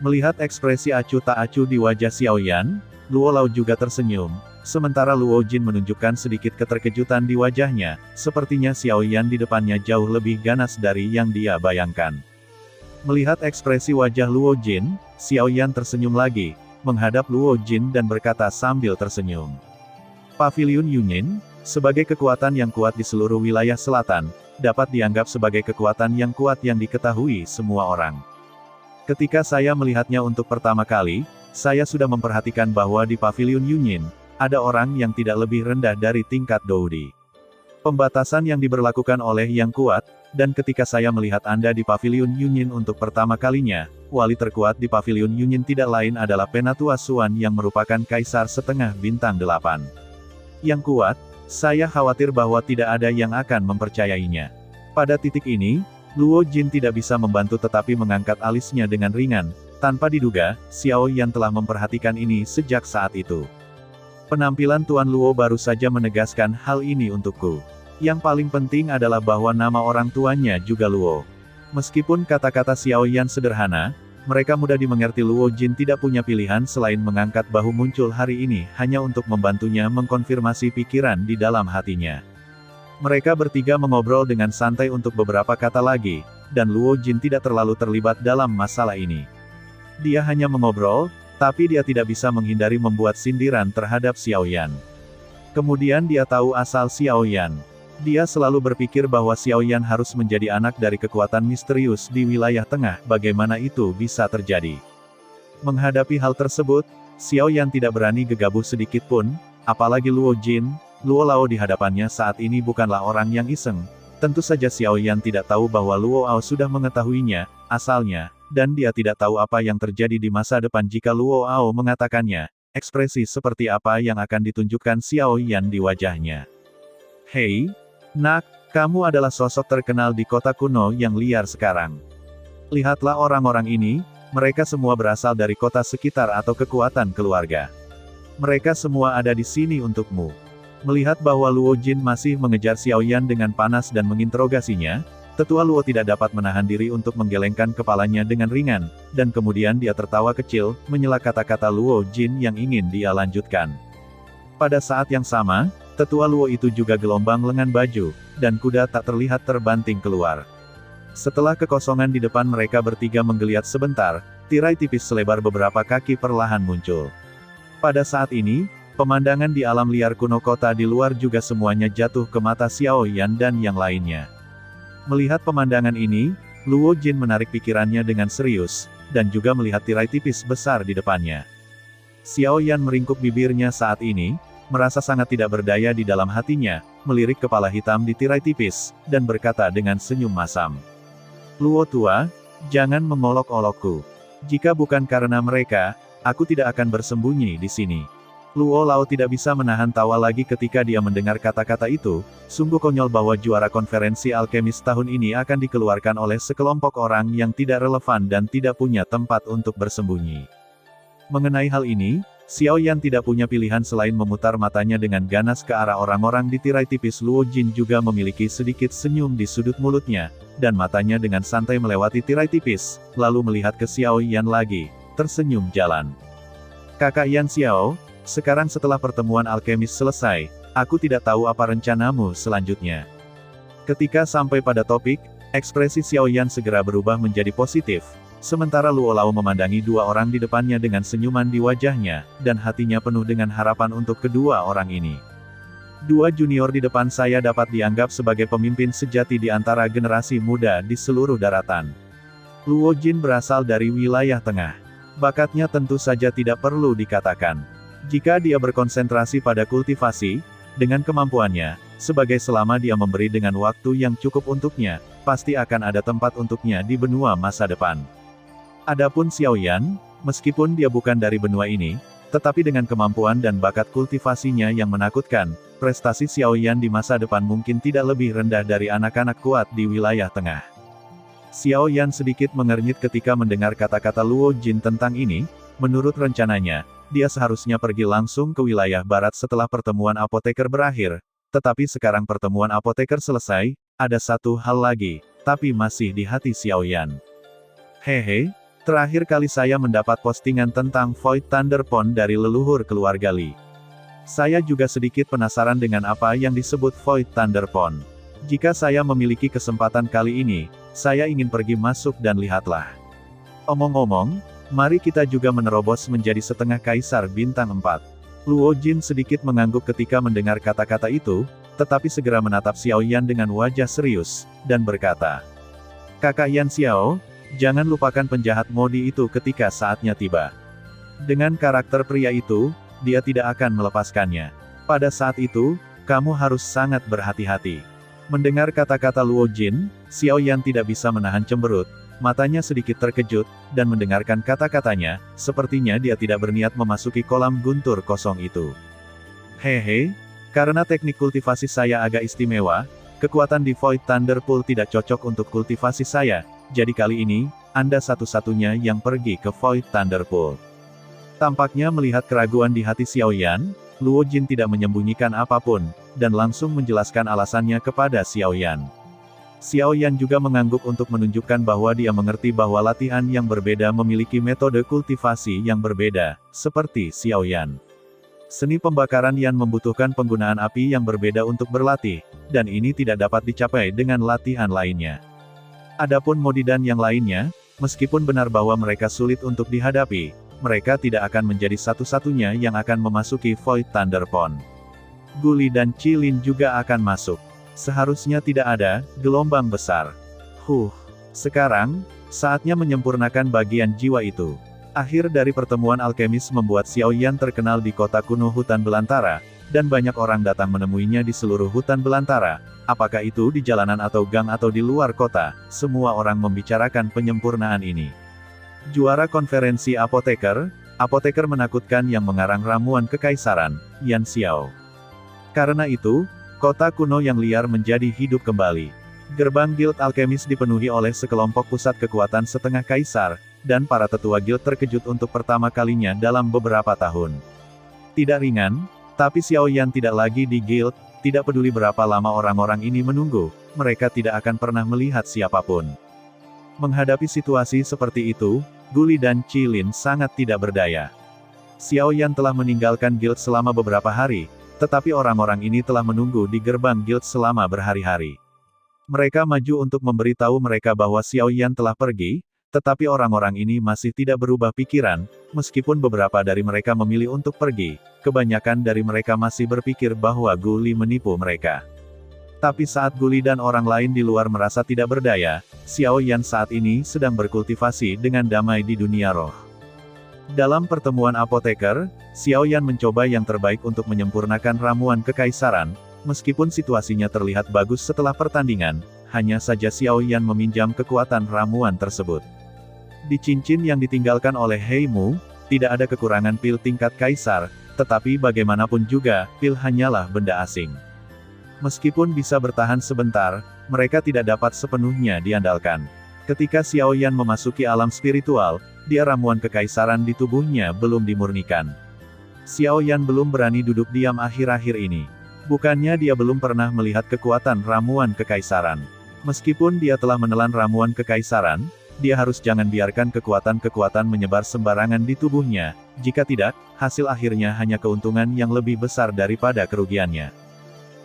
Melihat ekspresi acuh tak acuh di wajah Xiao Yan, Luo Lao juga tersenyum, sementara Luo Jin menunjukkan sedikit keterkejutan di wajahnya, sepertinya Xiao Yan di depannya jauh lebih ganas dari yang dia bayangkan. Melihat ekspresi wajah Luo Jin, Xiao Yan tersenyum lagi, menghadap Luo Jin dan berkata sambil tersenyum. Paviliun Yunyin, sebagai kekuatan yang kuat di seluruh wilayah selatan, dapat dianggap sebagai kekuatan yang kuat yang diketahui semua orang. Ketika saya melihatnya untuk pertama kali, saya sudah memperhatikan bahwa di Paviliun Yunyin, ada orang yang tidak lebih rendah dari tingkat Doudi. Pembatasan yang diberlakukan oleh yang kuat, dan ketika saya melihat Anda di Paviliun Yunyin untuk pertama kalinya, wali terkuat di Paviliun Yunyin tidak lain adalah Penatua Xuan yang merupakan Kaisar setengah bintang 8. Yang kuat, saya khawatir bahwa tidak ada yang akan mempercayainya. Pada titik ini, Luo Jin tidak bisa membantu tetapi mengangkat alisnya dengan ringan. Tanpa diduga, Xiao Yan telah memperhatikan ini sejak saat itu. Penampilan Tuan Luo baru saja menegaskan hal ini untukku. Yang paling penting adalah bahwa nama orang tuanya juga Luo. Meskipun kata-kata Xiao Yan sederhana, mereka mudah dimengerti. Luo Jin tidak punya pilihan selain mengangkat bahu muncul hari ini hanya untuk membantunya mengkonfirmasi pikiran di dalam hatinya. Mereka bertiga mengobrol dengan santai untuk beberapa kata lagi, dan Luo Jin tidak terlalu terlibat dalam masalah ini. Dia hanya mengobrol, tapi dia tidak bisa menghindari membuat sindiran terhadap Xiao Yan. Kemudian dia tahu asal Xiao Yan. Dia selalu berpikir bahwa Xiao Yan harus menjadi anak dari kekuatan misterius di wilayah tengah. Bagaimana itu bisa terjadi? Menghadapi hal tersebut, Xiao Yan tidak berani gegabah sedikit pun, apalagi Luo Jin. Luo Lao di hadapannya saat ini bukanlah orang yang iseng. Tentu saja Xiao Yan tidak tahu bahwa Luo Ao sudah mengetahuinya, asalnya, dan dia tidak tahu apa yang terjadi di masa depan jika Luo Ao mengatakannya. Ekspresi seperti apa yang akan ditunjukkan Xiao Yan di wajahnya. Hei, nak, kamu adalah sosok terkenal di kota kuno yang liar sekarang. Lihatlah orang-orang ini, mereka semua berasal dari kota sekitar atau kekuatan keluarga. Mereka semua ada di sini untukmu. Melihat bahwa Luo Jin masih mengejar Xiao Yan dengan panas dan menginterogasinya, tetua Luo tidak dapat menahan diri untuk menggelengkan kepalanya dengan ringan, dan kemudian dia tertawa kecil, menyela kata-kata Luo Jin yang ingin dia lanjutkan. Pada saat yang sama, tetua Luo itu juga gelombang lengan baju, dan kuda tak terlihat terbanting keluar. Setelah kekosongan di depan mereka bertiga menggeliat sebentar, tirai tipis selebar beberapa kaki perlahan muncul. Pada saat ini, pemandangan di alam liar kuno kota di luar juga semuanya jatuh ke mata Xiao Yan dan yang lainnya. Melihat pemandangan ini, Luo Jin menarik pikirannya dengan serius, dan juga melihat tirai tipis besar di depannya. Xiao Yan meringkuk bibirnya saat ini, merasa sangat tidak berdaya di dalam hatinya, melirik kepala hitam di tirai tipis, dan berkata dengan senyum masam. Luo tua, jangan mengolok-olokku. Jika bukan karena mereka, aku tidak akan bersembunyi di sini. Luo Lao tidak bisa menahan tawa lagi ketika dia mendengar kata-kata itu. Sungguh konyol bahwa juara konferensi alkemis tahun ini akan dikeluarkan oleh sekelompok orang yang tidak relevan dan tidak punya tempat untuk bersembunyi. Mengenai hal ini, Xiao Yan tidak punya pilihan selain memutar matanya dengan ganas ke arah orang-orang di tirai tipis. Luo Jin juga memiliki sedikit senyum di sudut mulutnya, dan matanya dengan santai melewati tirai tipis, lalu melihat ke Xiao Yan lagi, tersenyum jalan. Kakak Yan Xiao, sekarang setelah pertemuan alkemis selesai, aku tidak tahu apa rencanamu selanjutnya. Ketika sampai pada topik, ekspresi Xiao Yan segera berubah menjadi positif, sementara Luo Lao memandangi dua orang di depannya dengan senyuman di wajahnya, dan hatinya penuh dengan harapan untuk kedua orang ini. Dua junior di depan saya dapat dianggap sebagai pemimpin sejati di antara generasi muda di seluruh daratan. Luo Jin berasal dari wilayah tengah. Bakatnya tentu saja tidak perlu dikatakan. Jika dia berkonsentrasi pada kultivasi, dengan kemampuannya, sebagai selama dia memberi dengan waktu yang cukup untuknya, pasti akan ada tempat untuknya di benua masa depan. Adapun Xiao Yan, meskipun dia bukan dari benua ini, tetapi dengan kemampuan dan bakat kultivasinya yang menakutkan, prestasi Xiao Yan di masa depan mungkin tidak lebih rendah dari anak-anak kuat di wilayah tengah. Xiao Yan sedikit mengernyit ketika mendengar kata-kata Luo Jin tentang ini. Menurut rencananya, dia seharusnya pergi langsung ke wilayah barat setelah pertemuan apoteker berakhir, tetapi sekarang pertemuan apoteker selesai, ada satu hal lagi, tapi masih di hati Xiao Yan. Hehe, terakhir kali saya mendapat postingan tentang Void Thunder Pond dari leluhur keluarga Li. Saya juga sedikit penasaran dengan apa yang disebut Void Thunder Pond. Jika saya memiliki kesempatan kali ini, saya ingin pergi masuk dan lihatlah. Omong-omong, mari kita juga menerobos menjadi setengah kaisar bintang 4. Luo Jin sedikit mengangguk ketika mendengar kata-kata itu, tetapi segera menatap Xiao Yan dengan wajah serius, dan berkata, Kakak Yan Xiao, jangan lupakan penjahat modi itu ketika saatnya tiba. Dengan karakter pria itu, dia tidak akan melepaskannya. Pada saat itu, kamu harus sangat berhati-hati. Mendengar kata-kata Luo Jin, Xiao Yan tidak bisa menahan cemberut. Matanya sedikit terkejut, dan mendengarkan kata-katanya, sepertinya dia tidak berniat memasuki kolam guntur kosong itu. Hehe, karena teknik kultivasi saya agak istimewa, Kekuatan di Void Thunder Pool tidak cocok untuk kultivasi saya, jadi kali ini, Anda satu-satunya yang pergi ke Void Thunder Pool. Tampaknya melihat keraguan di hati Xiao Yan, Luo Jin tidak menyembunyikan apapun, dan langsung menjelaskan alasannya kepada Xiao Yan. Xiao Yan juga mengangguk untuk menunjukkan bahwa dia mengerti bahwa latihan yang berbeda memiliki metode kultivasi yang berbeda, seperti Xiao Yan. Seni pembakaran Yan membutuhkan penggunaan api yang berbeda untuk berlatih, dan ini tidak dapat dicapai dengan latihan lainnya. Adapun Modi dan yang lainnya, meskipun benar bahwa mereka sulit untuk dihadapi, mereka tidak akan menjadi satu-satunya yang akan memasuki Void Thunder Pond. Guli dan Qilin juga akan masuk. Seharusnya tidak ada gelombang besar. Sekarang, saatnya menyempurnakan bagian jiwa itu. Akhir dari pertemuan alkemis membuat Xiao Yan terkenal di kota kuno hutan belantara, dan banyak orang datang menemuinya di seluruh hutan belantara. Apakah itu di jalanan atau gang atau di luar kota, semua orang membicarakan penyempurnaan ini. Juara konferensi apoteker menakutkan yang mengarang ramuan kekaisaran, Yan Xiao. Karena itu, kota kuno yang liar menjadi hidup kembali. Gerbang Guild Alkemis dipenuhi oleh sekelompok pusat kekuatan setengah kaisar, dan para tetua guild terkejut untuk pertama kalinya dalam beberapa tahun. Tidak ringan, tapi Xiao Yan tidak lagi di guild, tidak peduli berapa lama orang-orang ini menunggu, mereka tidak akan pernah melihat siapapun. Menghadapi situasi seperti itu, Guli dan Qilin sangat tidak berdaya. Xiao Yan telah meninggalkan guild selama beberapa hari, tetapi orang-orang ini telah menunggu di gerbang guild selama berhari-hari. Mereka maju untuk memberitahu mereka bahwa Xiao Yan telah pergi, tetapi orang-orang ini masih tidak berubah pikiran, meskipun beberapa dari mereka memilih untuk pergi, kebanyakan dari mereka masih berpikir bahwa Guli menipu mereka. Tapi saat Guli dan orang lain di luar merasa tidak berdaya, Xiao Yan saat ini sedang berkultivasi dengan damai di dunia roh. Dalam pertemuan apoteker, Xiao Yan mencoba yang terbaik untuk menyempurnakan ramuan kekaisaran, meskipun situasinya terlihat bagus setelah pertandingan, hanya saja Xiao Yan meminjam kekuatan ramuan tersebut. Di cincin yang ditinggalkan oleh Hei Mu, tidak ada kekurangan pil tingkat kaisar, tetapi bagaimanapun juga, pil hanyalah benda asing. Meskipun bisa bertahan sebentar, mereka tidak dapat sepenuhnya diandalkan. Ketika Xiao Yan memasuki alam spiritual, dia ramuan kekaisaran di tubuhnya belum dimurnikan. Xiao Yan belum berani duduk diam akhir-akhir ini. Bukannya dia belum pernah melihat kekuatan ramuan kekaisaran. Meskipun dia telah menelan ramuan kekaisaran, dia harus jangan biarkan kekuatan-kekuatan menyebar sembarangan di tubuhnya, jika tidak, hasil akhirnya hanya keuntungan yang lebih besar daripada kerugiannya.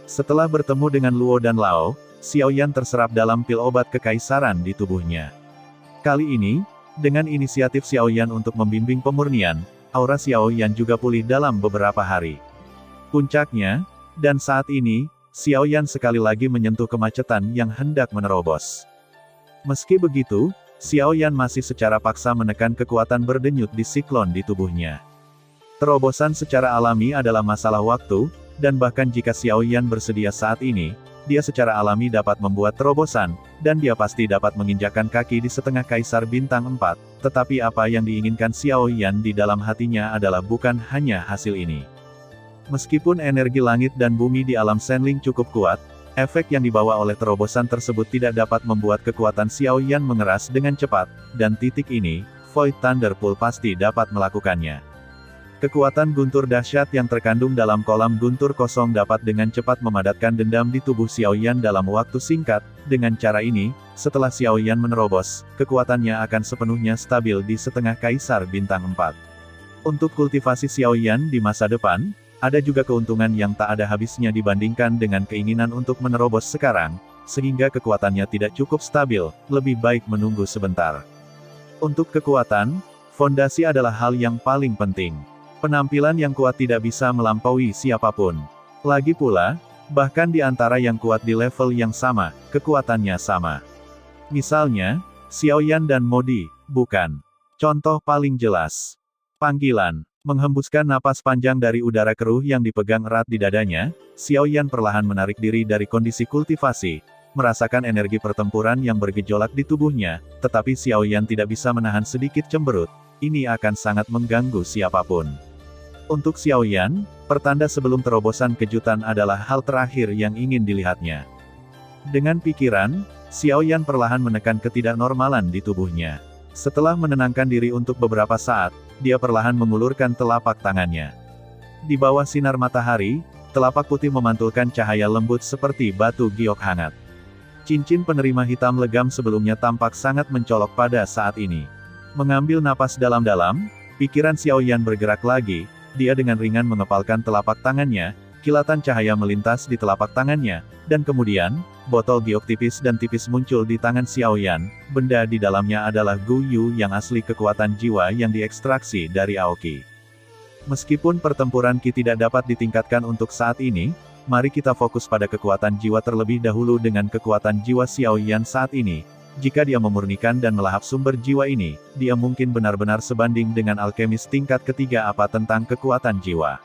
Setelah bertemu dengan Luo dan Lao, Xiao Yan terserap dalam pil obat kekaisaran di tubuhnya. Kali ini, dengan inisiatif Xiao Yan untuk membimbing pemurnian, aura Xiao Yan juga pulih dalam beberapa hari. Puncaknya, dan saat ini, Xiao Yan sekali lagi menyentuh kemacetan yang hendak menerobos. Meski begitu, Xiao Yan masih secara paksa menekan kekuatan berdenyut di siklon di tubuhnya. Terobosan secara alami adalah masalah waktu, dan bahkan jika Xiao Yan bersedia saat ini, dia secara alami dapat membuat terobosan, dan dia pasti dapat menginjakkan kaki di setengah kaisar bintang 4, tetapi apa yang diinginkan Xiao Yan di dalam hatinya adalah bukan hanya hasil ini. Meskipun energi langit dan bumi di alam Senling cukup kuat, efek yang dibawa oleh terobosan tersebut tidak dapat membuat kekuatan Xiao Yan mengeras dengan cepat, dan titik ini, Void Thunder Pool pasti dapat melakukannya. Kekuatan guntur dahsyat yang terkandung dalam kolam guntur kosong dapat dengan cepat memadatkan dendam di tubuh Xiao Yan dalam waktu singkat. Dengan cara ini, setelah Xiao Yan menerobos, kekuatannya akan sepenuhnya stabil di setengah kaisar bintang 4. Untuk kultivasi Xiao Yan di masa depan, ada juga keuntungan yang tak ada habisnya dibandingkan dengan keinginan untuk menerobos sekarang, sehingga kekuatannya tidak cukup stabil, lebih baik menunggu sebentar. Untuk kekuatan, fondasi adalah hal yang paling penting. Penampilan yang kuat tidak bisa melampaui siapapun. Lagi pula, bahkan di antara yang kuat di level yang sama, kekuatannya sama. Misalnya, Xiao Yan dan Modi, bukan. Contoh paling jelas. Panggilan. Menghembuskan napas panjang dari udara keruh yang dipegang erat di dadanya, Xiao Yan perlahan menarik diri dari kondisi kultivasi, merasakan energi pertempuran yang bergejolak di tubuhnya, tetapi Xiao Yan tidak bisa menahan sedikit cemberut. Ini akan sangat mengganggu siapapun. Untuk Xiao Yan, pertanda sebelum terobosan kejutan adalah hal terakhir yang ingin dilihatnya. Dengan pikiran, Xiao Yan perlahan menekan ketidaknormalan di tubuhnya. Setelah menenangkan diri untuk beberapa saat, dia perlahan mengulurkan telapak tangannya. Di bawah sinar matahari, telapak putih memantulkan cahaya lembut seperti batu giok hangat. Cincin penerima hitam legam sebelumnya tampak sangat mencolok pada saat ini. Mengambil napas dalam-dalam, pikiran Xiao Yan bergerak lagi, dia dengan ringan mengepalkan telapak tangannya, kilatan cahaya melintas di telapak tangannya, dan kemudian, botol giok tipis dan tipis muncul di tangan Xiao Yan, benda di dalamnya adalah Gu Yu yang asli kekuatan jiwa yang diekstraksi dari Aoki. Meskipun pertempuran Qi tidak dapat ditingkatkan untuk saat ini, mari kita fokus pada kekuatan jiwa terlebih dahulu dengan kekuatan jiwa Xiao Yan saat ini. Jika dia memurnikan dan melahap sumber jiwa ini, dia mungkin benar-benar sebanding dengan alkemis tingkat ketiga. Apa tentang kekuatan jiwa?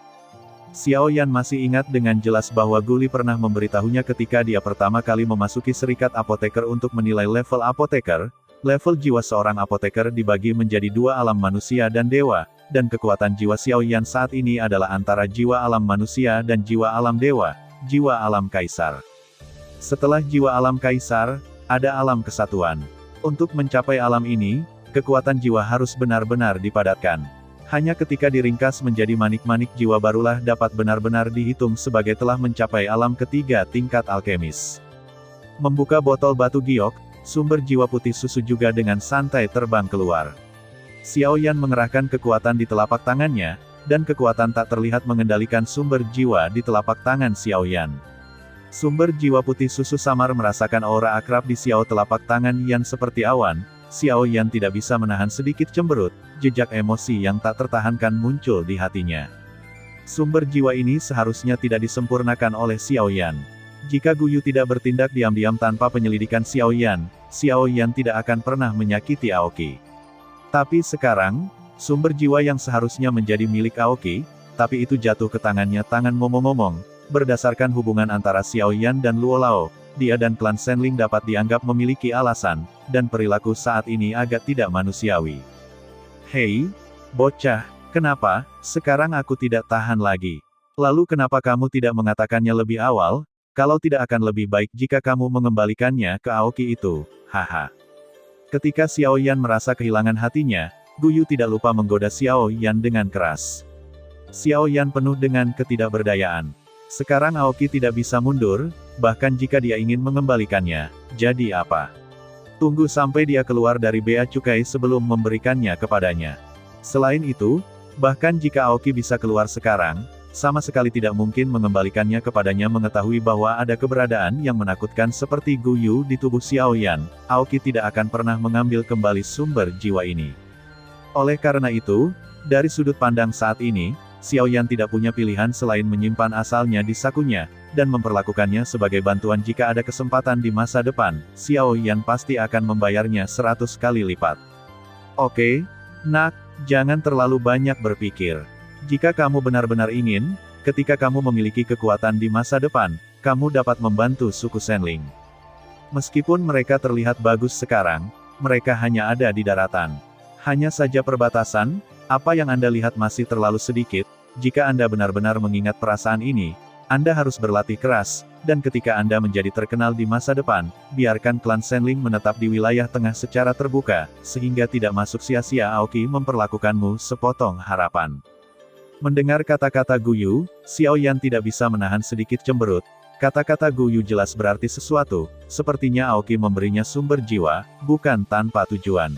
Xiao Yan masih ingat dengan jelas bahwa Guli pernah memberitahunya ketika dia pertama kali memasuki serikat apoteker untuk menilai level apoteker. Level jiwa seorang apoteker dibagi menjadi dua alam manusia dan dewa, dan kekuatan jiwa Xiao Yan saat ini adalah antara jiwa alam manusia dan jiwa alam dewa, jiwa alam kaisar. Setelah jiwa alam kaisar, ada alam kesatuan. Untuk mencapai alam ini, kekuatan jiwa harus benar-benar dipadatkan. Hanya ketika diringkas menjadi manik-manik jiwa barulah dapat benar-benar dihitung sebagai telah mencapai alam ketiga tingkat alkemis. Membuka botol batu giok, sumber jiwa putih susu juga dengan santai terbang keluar. Xiao Yan mengerahkan kekuatan di telapak tangannya, dan kekuatan tak terlihat mengendalikan sumber jiwa di telapak tangan Xiao Yan. Sumber jiwa putih susu samar merasakan aura akrab di Xiao telapak tangan Yan seperti awan. Xiao Yan tidak bisa menahan sedikit cemberut, jejak emosi yang tak tertahankan muncul di hatinya. Sumber jiwa ini seharusnya tidak disempurnakan oleh Xiao Yan. Jika Gu Yu tidak bertindak diam-diam tanpa penyelidikan Xiao Yan tidak akan pernah menyakiti Aoki. Tapi sekarang, sumber jiwa yang seharusnya menjadi milik Aoki, tapi itu jatuh ke tangannya. Tangan ngomong-ngomong, berdasarkan hubungan antara Xiao Yan dan Luo Lao, dia dan klan Senling dapat dianggap memiliki alasan, dan perilaku saat ini agak tidak manusiawi. Hei, bocah, kenapa, sekarang aku tidak tahan lagi. Lalu kenapa kamu tidak mengatakannya lebih awal? Kalau tidak akan lebih baik jika kamu mengembalikannya ke Aoki itu, haha. Ketika Xiao Yan merasa kehilangan hatinya, Gu Yu tidak lupa menggoda Xiao Yan dengan keras. Xiao Yan penuh dengan ketidakberdayaan. Sekarang Aoki tidak bisa mundur, bahkan jika dia ingin mengembalikannya, jadi apa? Tunggu sampai dia keluar dari bea cukai sebelum memberikannya kepadanya. Selain itu, bahkan jika Aoki bisa keluar sekarang, sama sekali tidak mungkin mengembalikannya kepadanya. Mengetahui bahwa ada keberadaan yang menakutkan seperti Gu Yu di tubuh Xiao Yan, Aoki tidak akan pernah mengambil kembali sumber jiwa ini. Oleh karena itu, dari sudut pandang saat ini, Xiao Yan tidak punya pilihan selain menyimpan asalnya di sakunya, dan memperlakukannya sebagai bantuan jika ada kesempatan di masa depan. Xiao Yan pasti akan membayarnya 100 kali lipat. Oke, nak, jangan terlalu banyak berpikir. Jika kamu benar-benar ingin, ketika kamu memiliki kekuatan di masa depan, kamu dapat membantu suku Senling. Meskipun mereka terlihat bagus sekarang, mereka hanya ada di daratan. Hanya saja perbatasan, apa yang Anda lihat masih terlalu sedikit. Jika Anda benar-benar mengingat perasaan ini, Anda harus berlatih keras, dan ketika Anda menjadi terkenal di masa depan, biarkan klan Senling menetap di wilayah tengah secara terbuka, sehingga tidak masuk sia-sia Aoki memperlakukanmu sepotong harapan. Mendengar kata-kata Gu Yu, Xiao Yan tidak bisa menahan sedikit cemberut. Kata-kata Gu Yu jelas berarti sesuatu, sepertinya Aoki memberinya sumber jiwa, bukan tanpa tujuan.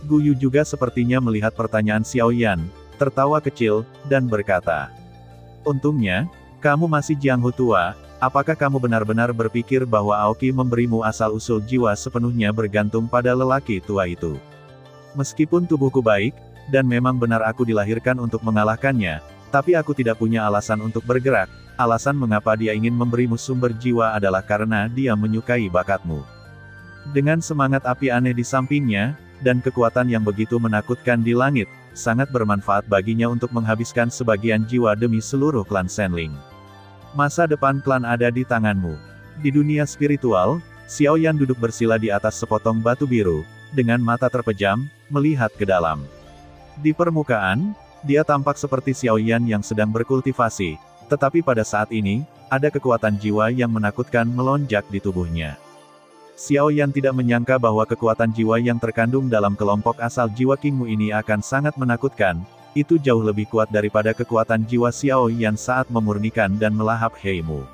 Gu Yu juga sepertinya melihat pertanyaan Xiao Yan, tertawa kecil, dan berkata, "Untungnya, kamu masih Jiang Hu tua, apakah kamu benar-benar berpikir bahwa Aoki memberimu asal-usul jiwa sepenuhnya bergantung pada lelaki tua itu? Meskipun tubuhku baik, dan memang benar aku dilahirkan untuk mengalahkannya, tapi aku tidak punya alasan untuk bergerak. Alasan mengapa dia ingin memberimu sumber jiwa adalah karena dia menyukai bakatmu." Dengan semangat api aneh di sampingnya, dan kekuatan yang begitu menakutkan di langit, sangat bermanfaat baginya untuk menghabiskan sebagian jiwa demi seluruh klan Senling. Masa depan klan ada di tanganmu. Di dunia spiritual, Xiao Yan duduk bersila di atas sepotong batu biru, dengan mata terpejam, melihat ke dalam. Di permukaan, dia tampak seperti Xiao Yan yang sedang berkultivasi, Tetapi pada saat ini, ada kekuatan jiwa yang menakutkan melonjak di tubuhnya. Xiao Yan tidak menyangka bahwa kekuatan jiwa yang terkandung dalam kelompok asal jiwa Qingmu ini akan sangat menakutkan. Itu jauh lebih kuat daripada kekuatan jiwa Xiao Yan saat memurnikan dan melahap Heimu.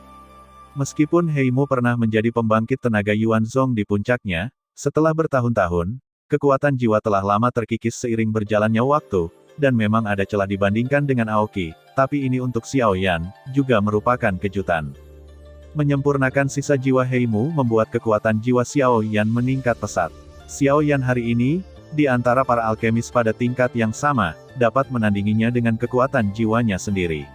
Meskipun Heimu pernah menjadi pembangkit tenaga Yuan Zhong di puncaknya, setelah bertahun-tahun, kekuatan jiwa telah lama terkikis seiring berjalannya waktu, dan memang ada celah dibandingkan dengan Aoki, tapi ini untuk Xiao Yan, juga merupakan kejutan. Menyempurnakan sisa jiwa Heimu membuat kekuatan jiwa Xiao Yan meningkat pesat. Xiao Yan hari ini, di antara para alkemis pada tingkat yang sama, dapat menandinginya dengan kekuatan jiwanya sendiri.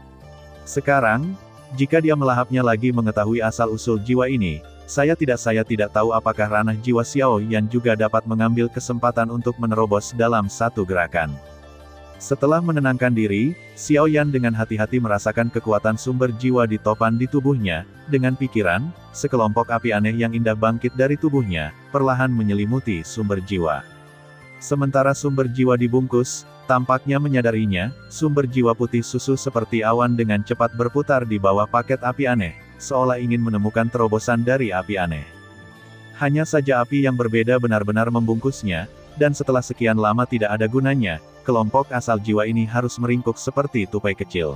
Sekarang, jika dia melahapnya lagi mengetahui asal-usul jiwa ini, saya tidak tahu apakah ranah jiwa Xiao Yan juga dapat mengambil kesempatan untuk menerobos dalam satu gerakan. Setelah menenangkan diri, Xiao Yan dengan hati-hati merasakan kekuatan sumber jiwa di topan di tubuhnya, dengan pikiran, sekelompok api aneh yang indah bangkit dari tubuhnya, perlahan menyelimuti sumber jiwa. Sementara sumber jiwa dibungkus, tampaknya menyadarinya, sumber jiwa putih susu seperti awan dengan cepat berputar di bawah paket api aneh, seolah ingin menemukan terobosan dari api aneh. Hanya saja api yang berbeda benar-benar membungkusnya, dan setelah sekian lama tidak ada gunanya, kelompok asal jiwa ini harus meringkuk seperti tupai kecil.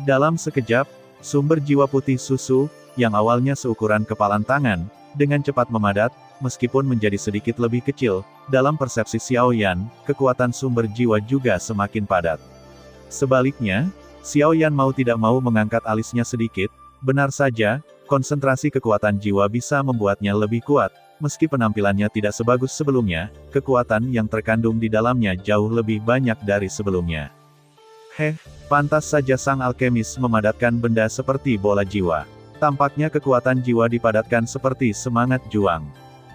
Dalam sekejap, sumber jiwa putih susu, yang awalnya seukuran kepalan tangan, dengan cepat memadat, meskipun menjadi sedikit lebih kecil, dalam persepsi Xiao Yan, kekuatan sumber jiwa juga semakin padat. Sebaliknya, Xiao Yan mau tidak mau mengangkat alisnya sedikit, benar saja, konsentrasi kekuatan jiwa bisa membuatnya lebih kuat, meski penampilannya tidak sebagus sebelumnya, kekuatan yang terkandung di dalamnya jauh lebih banyak dari sebelumnya. Pantas saja sang alkemis memadatkan benda seperti bola jiwa. Tampaknya kekuatan jiwa dipadatkan seperti semangat juang.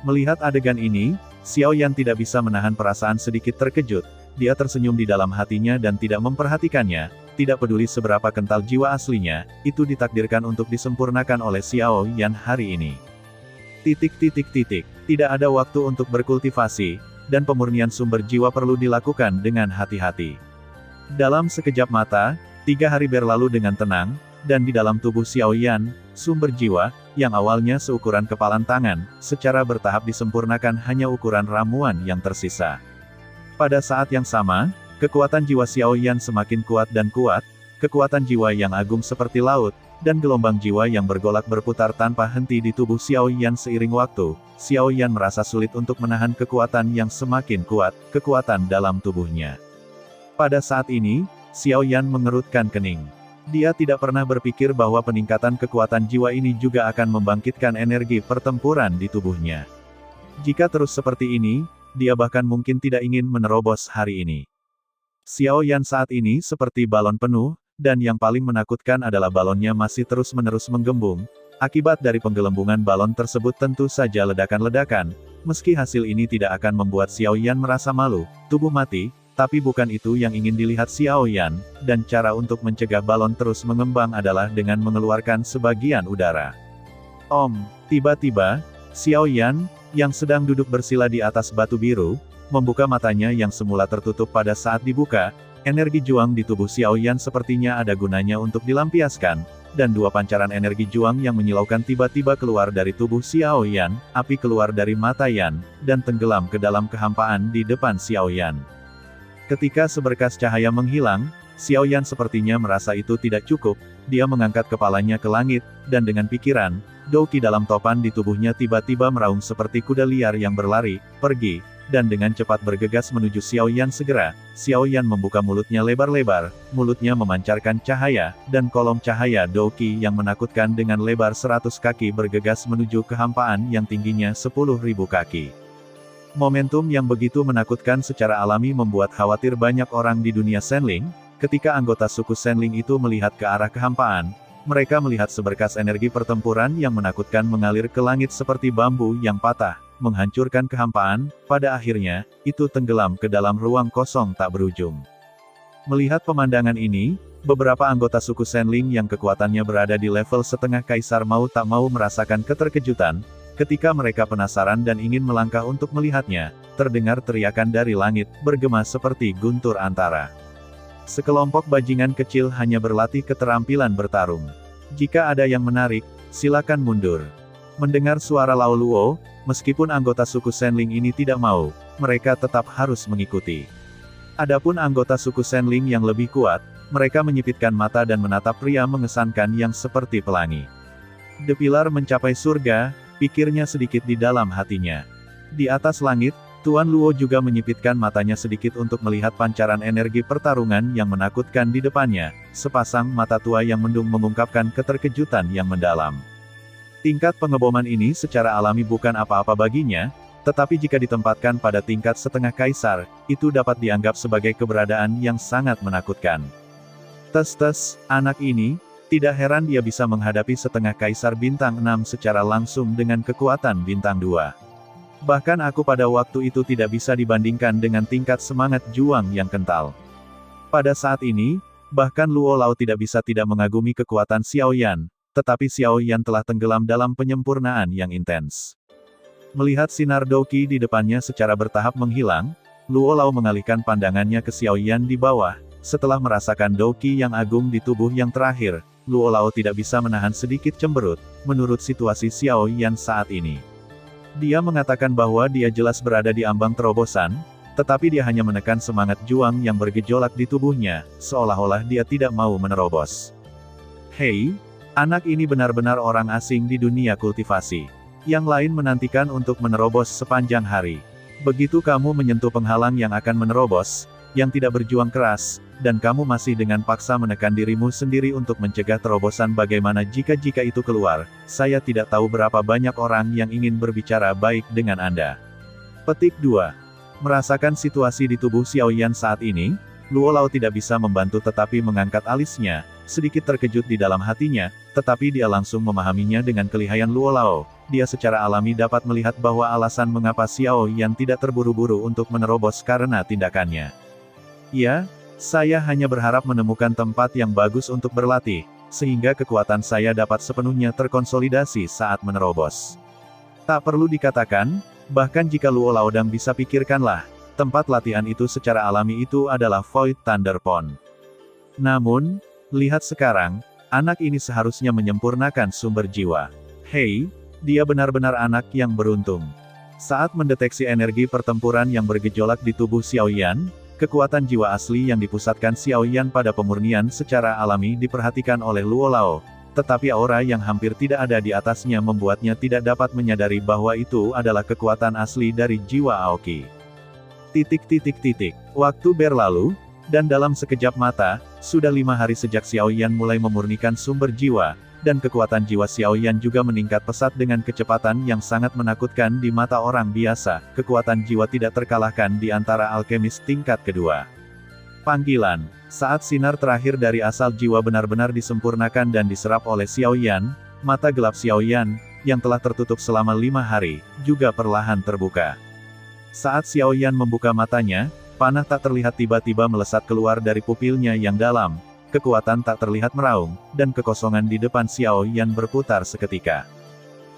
Melihat adegan ini, Xiao Yan tidak bisa menahan perasaan sedikit terkejut. Dia tersenyum di dalam hatinya dan tidak memperhatikannya, tidak peduli seberapa kental jiwa aslinya, itu ditakdirkan untuk disempurnakan oleh Xiao Yan hari ini. Tidak ada waktu untuk berkultivasi, dan pemurnian sumber jiwa perlu dilakukan dengan hati-hati. Dalam sekejap mata, 3 hari berlalu dengan tenang, dan di dalam tubuh Xiao Yan, sumber jiwa, yang awalnya seukuran kepalan tangan, secara bertahap disempurnakan hanya ukuran ramuan yang tersisa. Pada saat yang sama, kekuatan jiwa Xiao Yan semakin kuat dan kuat, kekuatan jiwa yang agung seperti laut, dan gelombang jiwa yang bergolak berputar tanpa henti di tubuh Xiao Yan seiring waktu. Xiao Yan merasa sulit untuk menahan kekuatan yang semakin kuat, kekuatan dalam tubuhnya. Pada saat ini, Xiao Yan mengerutkan kening. Dia tidak pernah berpikir bahwa peningkatan kekuatan jiwa ini juga akan membangkitkan energi pertempuran di tubuhnya. Jika terus seperti ini, dia bahkan mungkin tidak ingin menerobos hari ini. Xiao Yan saat ini seperti balon penuh, dan yang paling menakutkan adalah balonnya masih terus-menerus menggembung. Akibat dari penggelembungan balon tersebut tentu saja ledakan-ledakan, meski hasil ini tidak akan membuat Xiao Yan merasa malu, tubuh mati, tapi bukan itu yang ingin dilihat Xiao Yan, dan cara untuk mencegah balon terus mengembang adalah dengan mengeluarkan sebagian udara. Tiba-tiba, Xiao Yan, yang sedang duduk bersila di atas batu biru, membuka matanya yang semula tertutup pada saat dibuka, energi juang di tubuh Xiao Yan sepertinya ada gunanya untuk dilampiaskan, dan 2 pancaran energi juang yang menyilaukan tiba-tiba keluar dari tubuh Xiao Yan, api keluar dari mata Yan, dan tenggelam ke dalam kehampaan di depan Xiao Yan. Ketika seberkas cahaya menghilang, Xiao Yan sepertinya merasa itu tidak cukup, dia mengangkat kepalanya ke langit, dan dengan pikiran, Douqi dalam topan di tubuhnya tiba-tiba meraung seperti kuda liar yang berlari, pergi, dan dengan cepat bergegas menuju Xiao Yan segera. Xiao Yan membuka mulutnya lebar-lebar, mulutnya memancarkan cahaya, dan kolom cahaya Douqi yang menakutkan dengan lebar 100 kaki bergegas menuju kehampaan yang tingginya 10.000 kaki. Momentum yang begitu menakutkan secara alami membuat khawatir banyak orang di dunia Senling. Ketika anggota suku Senling itu melihat ke arah kehampaan, mereka melihat seberkas energi pertempuran yang menakutkan mengalir ke langit seperti bambu yang patah, menghancurkan kehampaan. Pada akhirnya, itu tenggelam ke dalam ruang kosong tak berujung. Melihat pemandangan ini, beberapa anggota suku Senling yang kekuatannya berada di level setengah kaisar mau tak mau merasakan keterkejutan. Ketika mereka penasaran dan ingin melangkah untuk melihatnya, terdengar teriakan dari langit, bergema seperti guntur antara. Sekelompok bajingan kecil hanya berlatih keterampilan bertarung. Jika ada yang menarik, silakan mundur. Mendengar suara Lao Luo, meskipun anggota suku Senling ini tidak mau, mereka tetap harus mengikuti. Adapun anggota suku Senling yang lebih kuat, mereka menyipitkan mata dan menatap pria mengesankan yang seperti pelangi. The Pillar mencapai surga, pikirnya sedikit di dalam hatinya. Di atas langit, Tuan Luo juga menyipitkan matanya sedikit untuk melihat pancaran energi pertarungan yang menakutkan di depannya. Sepasang mata tua yang mendung mengungkapkan keterkejutan yang mendalam. Tingkat pengeboman ini secara alami bukan apa-apa baginya, tetapi jika ditempatkan pada tingkat setengah kaisar, itu dapat dianggap sebagai keberadaan yang sangat menakutkan. Tes, anak ini, tidak heran dia bisa menghadapi setengah kaisar bintang 6 secara langsung dengan kekuatan bintang 2. Bahkan aku pada waktu itu tidak bisa dibandingkan dengan tingkat semangat juang yang kental. Pada saat ini, bahkan Luo Lao tidak bisa tidak mengagumi kekuatan Xiao Yan, tetapi Xiao Yan telah tenggelam dalam penyempurnaan yang intens. Melihat sinar Douqi di depannya secara bertahap menghilang, Luo Lao mengalihkan pandangannya ke Xiao Yan di bawah. Setelah merasakan Douqi yang agung di tubuh yang terakhir, Luo Lao tidak bisa menahan sedikit cemberut, menurut situasi Xiao Yan saat ini. Dia mengatakan bahwa dia jelas berada di ambang terobosan, tetapi dia hanya menekan semangat juang yang bergejolak di tubuhnya, seolah-olah dia tidak mau menerobos. Hei, anak ini benar-benar orang asing di dunia kultivasi. Yang lain menantikan untuk menerobos sepanjang hari. Begitu kamu menyentuh penghalang yang akan menerobos, yang tidak berjuang keras, dan kamu masih dengan paksa menekan dirimu sendiri untuk mencegah terobosan, bagaimana jika itu keluar? Saya tidak tahu berapa banyak orang yang ingin berbicara baik dengan Anda. Petik 2. Merasakan situasi di tubuh Xiao Yan saat ini, Luo Lao tidak bisa membantu tetapi mengangkat alisnya, sedikit terkejut di dalam hatinya, tetapi dia langsung memahaminya dengan kelihayan Luo Lao. Dia secara alami dapat melihat bahwa alasan mengapa Xiao Yan tidak terburu-buru untuk menerobos karena tindakannya. Ya, saya hanya berharap menemukan tempat yang bagus untuk berlatih, sehingga kekuatan saya dapat sepenuhnya terkonsolidasi saat menerobos. Tak perlu dikatakan, bahkan jika Luo Laodang bisa pikirkanlah, tempat latihan itu secara alami itu adalah Void Thunder Pond. Namun, lihat sekarang, anak ini seharusnya menyempurnakan sumber jiwa. Hei, dia benar-benar anak yang beruntung. Saat mendeteksi energi pertempuran yang bergejolak di tubuh Xiao Yan, kekuatan jiwa asli yang dipusatkan Xiao Yan pada pemurnian secara alami diperhatikan oleh Luo Lao, tetapi aura yang hampir tidak ada di atasnya membuatnya tidak dapat menyadari bahwa itu adalah kekuatan asli dari jiwa Aoki. Waktu berlalu, dan dalam sekejap mata, sudah 5 hari sejak Xiao Yan mulai memurnikan sumber jiwa, dan kekuatan jiwa Xiao Yan juga meningkat pesat dengan kecepatan yang sangat menakutkan di mata orang biasa. Kekuatan jiwa tidak terkalahkan di antara alkemis tingkat kedua. Panggilan. Saat sinar terakhir dari asal jiwa benar-benar disempurnakan dan diserap oleh Xiao Yan, mata gelap Xiao Yan, yang telah tertutup selama 5 hari, juga perlahan terbuka. Saat Xiao Yan membuka matanya, panah tak terlihat tiba-tiba melesat keluar dari pupilnya yang dalam. Kekuatan tak terlihat meraung, dan kekosongan di depan Xiao Yan berputar seketika.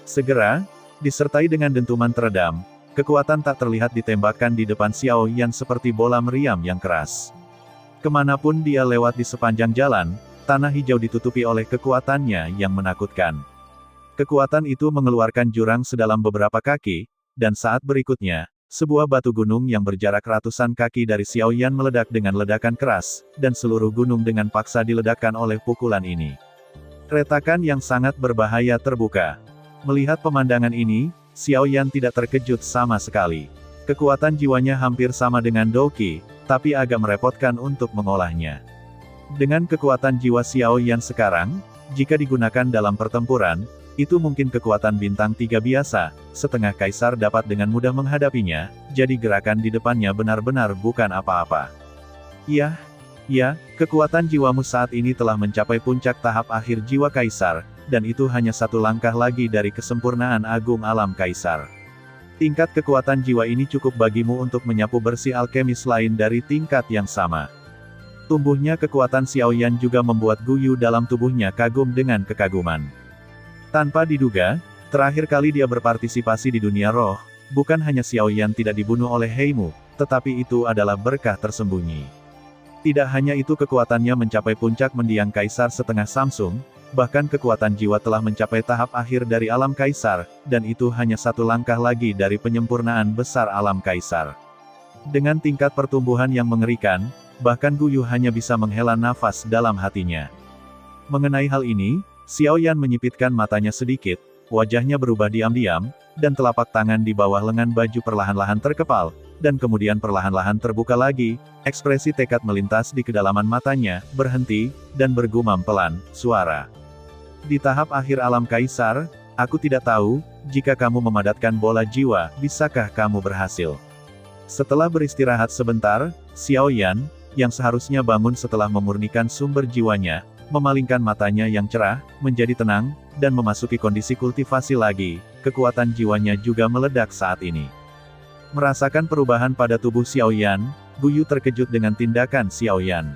Segera, disertai dengan dentuman teredam, kekuatan tak terlihat ditembakkan di depan Xiao Yan seperti bola meriam yang keras. Kemanapun dia lewat di sepanjang jalan, tanah hijau ditutupi oleh kekuatannya yang menakutkan. Kekuatan itu mengeluarkan jurang sedalam beberapa kaki, dan saat berikutnya, sebuah batu gunung yang berjarak ratusan kaki dari Xiao Yan meledak dengan ledakan keras, dan seluruh gunung dengan paksa diledakkan oleh pukulan ini. Retakan yang sangat berbahaya terbuka. Melihat pemandangan ini, Xiao Yan tidak terkejut sama sekali. Kekuatan jiwanya hampir sama dengan Douqi, tapi agak merepotkan untuk mengolahnya. Dengan kekuatan jiwa Xiao Yan sekarang, jika digunakan dalam pertempuran, itu mungkin kekuatan bintang 3 biasa, setengah kaisar dapat dengan mudah menghadapinya, jadi gerakan di depannya benar-benar bukan apa-apa. Ya, kekuatan jiwamu saat ini telah mencapai puncak tahap akhir jiwa kaisar, dan itu hanya satu langkah lagi dari kesempurnaan agung alam kaisar. Tingkat kekuatan jiwa ini cukup bagimu untuk menyapu bersih alkemis lain dari tingkat yang sama. Tumbuhnya kekuatan Xiao Yan juga membuat Guyu dalam tubuhnya kagum dengan kekaguman. Tanpa diduga, terakhir kali dia berpartisipasi di dunia roh, bukan hanya Xiao Yan tidak dibunuh oleh Heimu, tetapi itu adalah berkah tersembunyi. Tidak hanya itu, kekuatannya mencapai puncak mendiang Kaisar setengah Samsung, bahkan kekuatan jiwa telah mencapai tahap akhir dari alam Kaisar, dan itu hanya satu langkah lagi dari penyempurnaan besar alam Kaisar. Dengan tingkat pertumbuhan yang mengerikan, bahkan Gu Yu hanya bisa menghela nafas dalam hatinya. Mengenai hal ini, Xiao Yan menyipitkan matanya sedikit, wajahnya berubah diam-diam, dan telapak tangan di bawah lengan baju perlahan-lahan terkepal, dan kemudian perlahan-lahan terbuka lagi, ekspresi tekad melintas di kedalaman matanya, berhenti, dan bergumam pelan, suara. Di tahap akhir alam Kaisar, aku tidak tahu, jika kamu memadatkan bola jiwa, bisakah kamu berhasil? Setelah beristirahat sebentar, Xiao Yan, yang seharusnya bangun setelah memurnikan sumber jiwanya, memalingkan matanya yang cerah, menjadi tenang, dan memasuki kondisi kultivasi lagi, kekuatan jiwanya juga meledak saat ini. Merasakan perubahan pada tubuh Xiao Yan, Gu Yu terkejut dengan tindakan Xiao Yan.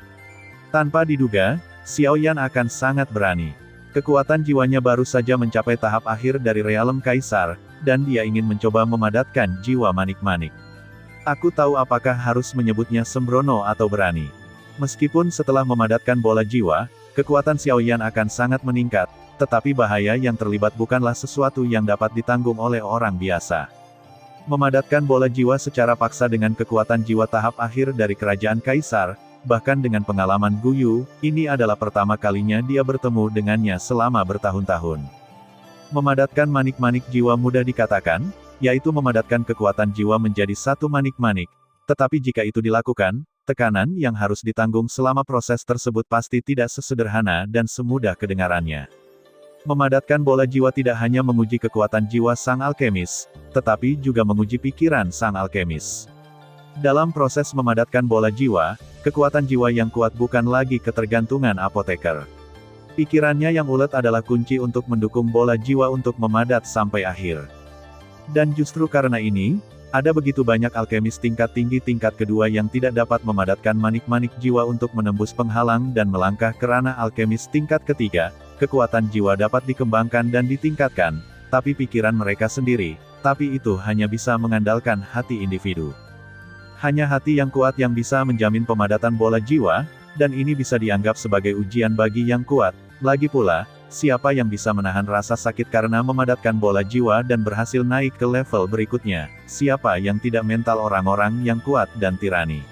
Tanpa diduga, Xiao Yan akan sangat berani. Kekuatan jiwanya baru saja mencapai tahap akhir dari realem Kaisar, dan dia ingin mencoba memadatkan jiwa manik-manik. Aku tahu apakah harus menyebutnya sembrono atau berani. Meskipun setelah memadatkan bola jiwa, kekuatan Xiao Yan akan sangat meningkat, tetapi bahaya yang terlibat bukanlah sesuatu yang dapat ditanggung oleh orang biasa. Memadatkan bola jiwa secara paksa dengan kekuatan jiwa tahap akhir dari kerajaan Kaisar, bahkan dengan pengalaman Gu Yu, ini adalah pertama kalinya dia bertemu dengannya selama bertahun-tahun. Memadatkan manik-manik jiwa mudah dikatakan, yaitu memadatkan kekuatan jiwa menjadi satu manik-manik, tetapi jika itu dilakukan, tekanan yang harus ditanggung selama proses tersebut pasti tidak sesederhana dan semudah kedengarannya. Memadatkan bola jiwa tidak hanya menguji kekuatan jiwa sang alkemis, tetapi juga menguji pikiran sang alkemis. Dalam proses memadatkan bola jiwa, kekuatan jiwa yang kuat bukan lagi ketergantungan apoteker. Pikirannya yang ulet adalah kunci untuk mendukung bola jiwa untuk memadat sampai akhir. Dan justru karena ini, ada begitu banyak alkemis tingkat tinggi tingkat kedua yang tidak dapat memadatkan manik-manik jiwa untuk menembus penghalang dan melangkah ke ranah alkemis tingkat ketiga. Kekuatan jiwa dapat dikembangkan dan ditingkatkan, tapi pikiran mereka sendiri, tapi itu hanya bisa mengandalkan hati individu. Hanya hati yang kuat yang bisa menjamin pemadatan bola jiwa, dan ini bisa dianggap sebagai ujian bagi yang kuat. Lagi pula, siapa yang bisa menahan rasa sakit karena memadatkan bola jiwa dan berhasil naik ke level berikutnya? Siapa yang tidak mental orang-orang yang kuat dan tirani?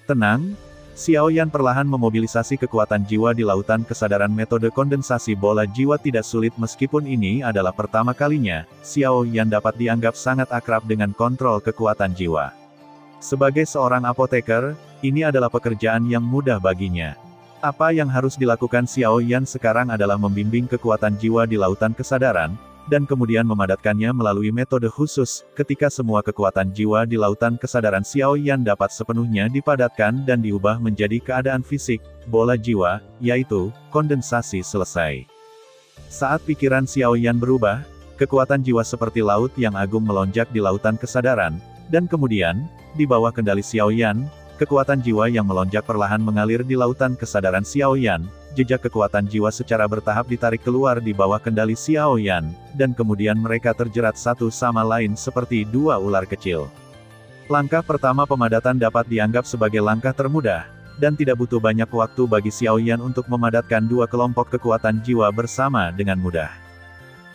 Tenang. Xiao Yan perlahan memobilisasi kekuatan jiwa di lautan kesadaran. Metode kondensasi bola jiwa tidak sulit meskipun ini adalah pertama kalinya, Xiao Yan dapat dianggap sangat akrab dengan kontrol kekuatan jiwa. Sebagai seorang apoteker, ini adalah pekerjaan yang mudah baginya. Apa yang harus dilakukan Xiao Yan sekarang adalah membimbing kekuatan jiwa di lautan kesadaran, dan kemudian memadatkannya melalui metode khusus. Ketika semua kekuatan jiwa di lautan kesadaran Xiao Yan dapat sepenuhnya dipadatkan dan diubah menjadi keadaan fisik, bola jiwa, yaitu kondensasi selesai. Saat pikiran Xiao Yan berubah, kekuatan jiwa seperti laut yang agung melonjak di lautan kesadaran, dan kemudian, di bawah kendali Xiao Yan, kekuatan jiwa yang melonjak perlahan mengalir di lautan kesadaran Xiao Yan. Jejak kekuatan jiwa secara bertahap ditarik keluar di bawah kendali Xiao Yan, dan kemudian mereka terjerat satu sama lain seperti dua ular kecil. Langkah pertama pemadatan dapat dianggap sebagai langkah termudah, dan tidak butuh banyak waktu bagi Xiao Yan untuk memadatkan dua kelompok kekuatan jiwa bersama dengan mudah.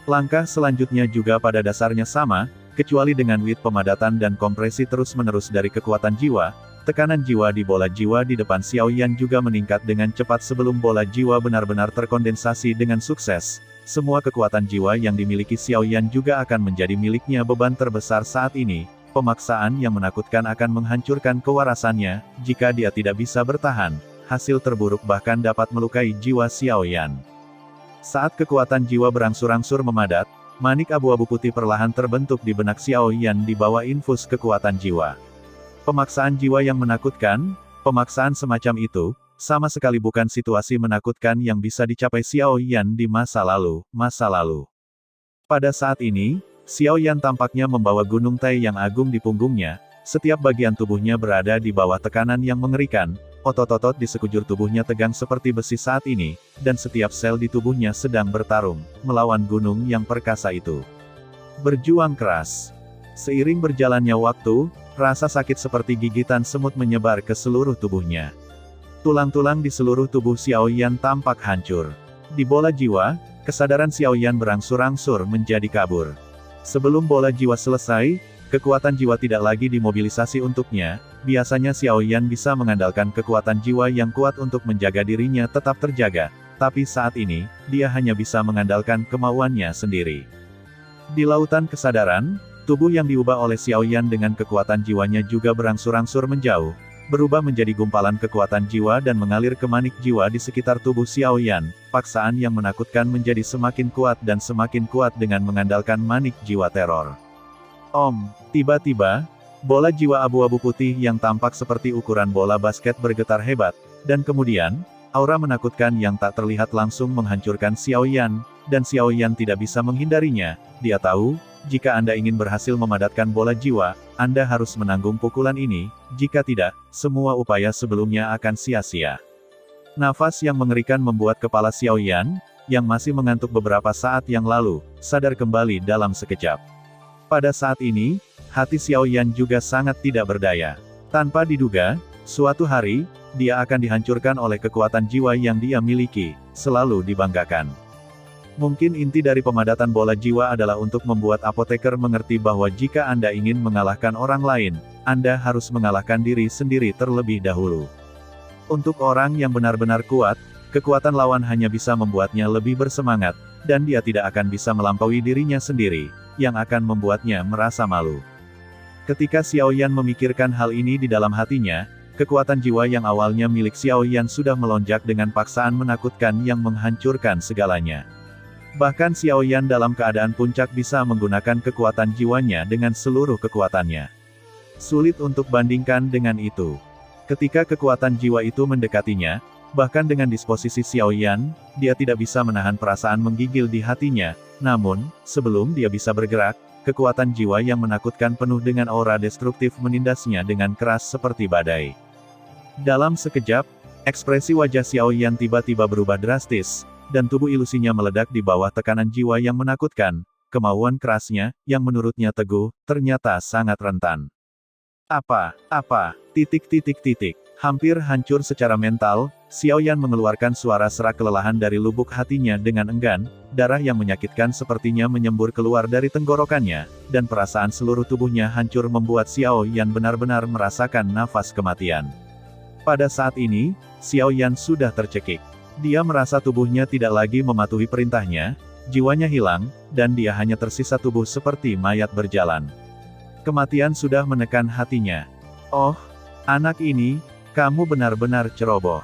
Langkah selanjutnya juga pada dasarnya sama, kecuali dengan wit pemadatan dan kompresi terus-menerus dari kekuatan jiwa. Tekanan jiwa di bola jiwa di depan Xiao Yan juga meningkat dengan cepat sebelum bola jiwa benar-benar terkondensasi dengan sukses. Semua kekuatan jiwa yang dimiliki Xiao Yan juga akan menjadi miliknya. Beban terbesar saat ini, pemaksaan yang menakutkan akan menghancurkan kewarasannya. Jika dia tidak bisa bertahan, hasil terburuk bahkan dapat melukai jiwa Xiao Yan. Saat kekuatan jiwa berangsur-angsur memadat, manik abu-abu putih perlahan terbentuk di benak Xiao Yan di bawah infus kekuatan jiwa. Pemaksaan jiwa yang menakutkan, pemaksaan semacam itu, sama sekali bukan situasi menakutkan yang bisa dicapai Xiao Yan di masa lalu. Pada saat ini, Xiao Yan tampaknya membawa gunung Tai yang agung di punggungnya, setiap bagian tubuhnya berada di bawah tekanan yang mengerikan, otot-otot di sekujur tubuhnya tegang seperti besi saat ini, dan setiap sel di tubuhnya sedang bertarung, melawan gunung yang perkasa itu. Berjuang keras. Seiring berjalannya waktu, Rasa sakit seperti gigitan semut menyebar ke seluruh tubuhnya. Tulang-tulang di seluruh tubuh Xiaoyan tampak hancur. Di bola jiwa, kesadaran Xiaoyan berangsur-angsur menjadi kabur. Sebelum bola jiwa selesai, kekuatan jiwa tidak lagi dimobilisasi untuknya. Biasanya Xiaoyan bisa mengandalkan kekuatan jiwa yang kuat untuk menjaga dirinya tetap terjaga, tapi saat ini, dia hanya bisa mengandalkan kemauannya sendiri. Di lautan kesadaran, tubuh yang diubah oleh Xiaoyan dengan kekuatan jiwanya juga berangsur-angsur menjauh, berubah menjadi gumpalan kekuatan jiwa dan mengalir ke manik jiwa di sekitar tubuh Xiaoyan. Paksaan yang menakutkan menjadi semakin kuat dan semakin kuat dengan mengandalkan manik jiwa teror. Tiba-tiba, bola jiwa abu-abu putih yang tampak seperti ukuran bola basket bergetar hebat, dan kemudian, aura menakutkan yang tak terlihat langsung menghancurkan Xiaoyan, dan Xiaoyan tidak bisa menghindarinya. Dia tahu, jika Anda ingin berhasil memadatkan bola jiwa, Anda harus menanggung pukulan ini, jika tidak, semua upaya sebelumnya akan sia-sia. Nafas yang mengerikan membuat kepala Xiaoyan, yang masih mengantuk beberapa saat yang lalu, sadar kembali dalam sekejap. Pada saat ini, hati Xiaoyan juga sangat tidak berdaya. Tanpa diduga, suatu hari, dia akan dihancurkan oleh kekuatan jiwa yang dia miliki, selalu dibanggakan. Mungkin inti dari pemadatan bola jiwa adalah untuk membuat apoteker mengerti bahwa jika Anda ingin mengalahkan orang lain, Anda harus mengalahkan diri sendiri terlebih dahulu. Untuk orang yang benar-benar kuat, kekuatan lawan hanya bisa membuatnya lebih bersemangat, dan dia tidak akan bisa melampaui dirinya sendiri, yang akan membuatnya merasa malu. Ketika Xiaoyan memikirkan hal ini di dalam hatinya, kekuatan jiwa yang awalnya milik Xiaoyan sudah melonjak dengan paksaan menakutkan yang menghancurkan segalanya. Bahkan Xiaoyan dalam keadaan puncak bisa menggunakan kekuatan jiwanya dengan seluruh kekuatannya. Sulit untuk bandingkan dengan itu. Ketika kekuatan jiwa itu mendekatinya, bahkan dengan disposisi Xiaoyan, dia tidak bisa menahan perasaan menggigil di hatinya. Namun, sebelum dia bisa bergerak, kekuatan jiwa yang menakutkan penuh dengan aura destruktif menindasnya dengan keras seperti badai. Dalam sekejap, ekspresi wajah Xiaoyan tiba-tiba berubah drastis, dan tubuh ilusinya meledak di bawah tekanan jiwa yang menakutkan. Kemauan kerasnya, yang menurutnya teguh, ternyata sangat rentan. Hampir hancur secara mental, Xiaoyan mengeluarkan suara serak kelelahan dari lubuk hatinya dengan enggan, darah yang menyakitkan sepertinya menyembur keluar dari tenggorokannya, dan perasaan seluruh tubuhnya hancur membuat Xiaoyan benar-benar merasakan nafas kematian. Pada saat ini, Xiaoyan sudah tercekik. Dia merasa tubuhnya tidak lagi mematuhi perintahnya, jiwanya hilang, dan dia hanya tersisa tubuh seperti mayat berjalan. Kematian sudah menekan hatinya. Oh, anak ini, kamu benar-benar ceroboh.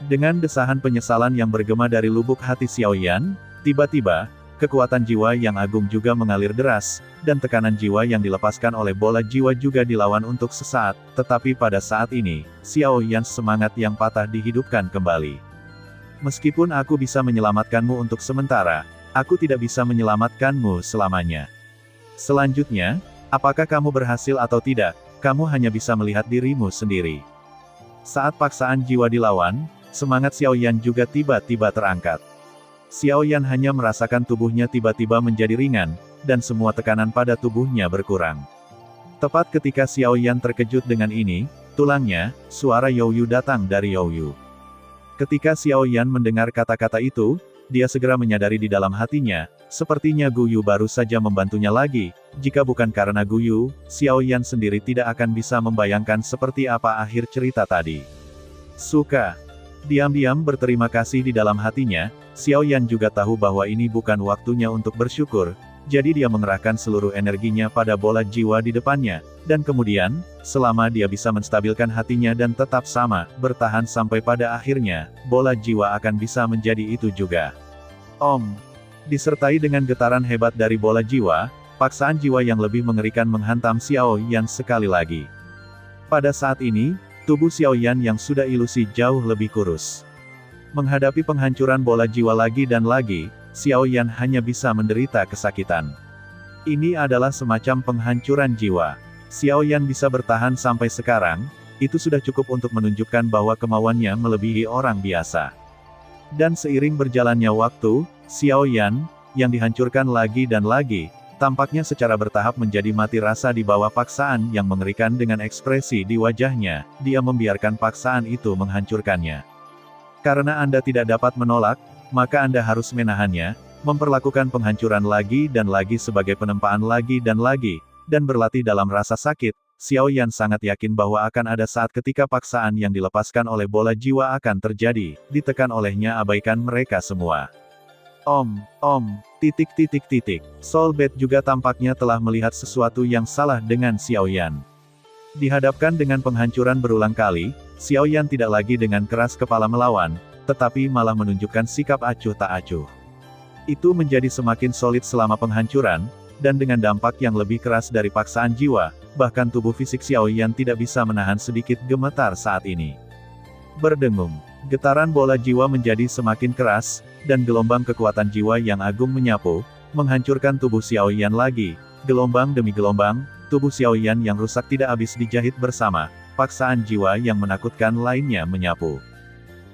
Dengan desahan penyesalan yang bergema dari lubuk hati Xiaoyan, tiba-tiba, kekuatan jiwa yang agung juga mengalir deras, dan tekanan jiwa yang dilepaskan oleh bola jiwa juga dilawan untuk sesaat, tetapi pada saat ini, Xiaoyan semangat yang patah dihidupkan kembali. Meskipun aku bisa menyelamatkanmu untuk sementara, aku tidak bisa menyelamatkanmu selamanya. Selanjutnya, apakah kamu berhasil atau tidak, kamu hanya bisa melihat dirimu sendiri. Saat paksaan jiwa dilawan, semangat Xiaoyan juga tiba-tiba terangkat. Xiaoyan hanya merasakan tubuhnya tiba-tiba menjadi ringan, dan semua tekanan pada tubuhnya berkurang. Tepat ketika Xiaoyan terkejut dengan ini, tulangnya, suara Youyu datang dari Youyu. Ketika Xiaoyan mendengar kata-kata itu, dia segera menyadari di dalam hatinya, sepertinya Guyu baru saja membantunya lagi. Jika bukan karena Guyu, Xiaoyan sendiri tidak akan bisa membayangkan seperti apa akhir cerita tadi. Diam-diam berterima kasih di dalam hatinya, Xiaoyan juga tahu bahwa ini bukan waktunya untuk bersyukur, jadi dia mengerahkan seluruh energinya pada bola jiwa di depannya, dan kemudian, selama dia bisa menstabilkan hatinya dan tetap sama, bertahan sampai pada akhirnya, bola jiwa akan bisa menjadi itu juga. Disertai dengan getaran hebat dari bola jiwa, paksaan jiwa yang lebih mengerikan menghantam Xiaoyan sekali lagi. Pada saat ini, tubuh Xiaoyan yang sudah ilusi jauh lebih kurus. Menghadapi penghancuran bola jiwa lagi dan lagi, Xiaoyan hanya bisa menderita kesakitan. Ini adalah semacam penghancuran jiwa. Xiaoyan bisa bertahan sampai sekarang, itu sudah cukup untuk menunjukkan bahwa kemauannya melebihi orang biasa. Dan seiring berjalannya waktu, Xiaoyan, yang dihancurkan lagi dan lagi, tampaknya secara bertahap menjadi mati rasa di bawah paksaan yang mengerikan dengan ekspresi di wajahnya, dia membiarkan paksaan itu menghancurkannya. Karena Anda tidak dapat menolak, maka Anda harus menahannya, memperlakukan penghancuran lagi dan lagi sebagai penempaan lagi, dan berlatih dalam rasa sakit. Xiao Yan sangat yakin bahwa akan ada saat ketika paksaan yang dilepaskan oleh bola jiwa akan terjadi, ditekan olehnya abaikan mereka semua. Soul Bed juga tampaknya telah melihat sesuatu yang salah dengan Xiao Yan. Dihadapkan dengan penghancuran berulang kali, Xiao Yan tidak lagi dengan keras kepala melawan, tetapi malah menunjukkan sikap acuh tak acuh. Itu menjadi semakin solid selama penghancuran, dan dengan dampak yang lebih keras dari paksaan jiwa, bahkan tubuh fisik Xiao Yan tidak bisa menahan sedikit gemetar saat ini. Berdengung, getaran bola jiwa menjadi semakin keras, dan gelombang kekuatan jiwa yang agung menyapu, menghancurkan tubuh Xiao Yan lagi. Gelombang demi gelombang, tubuh Xiao Yan yang rusak tidak habis dijahit bersama, paksaan jiwa yang menakutkan lainnya menyapu.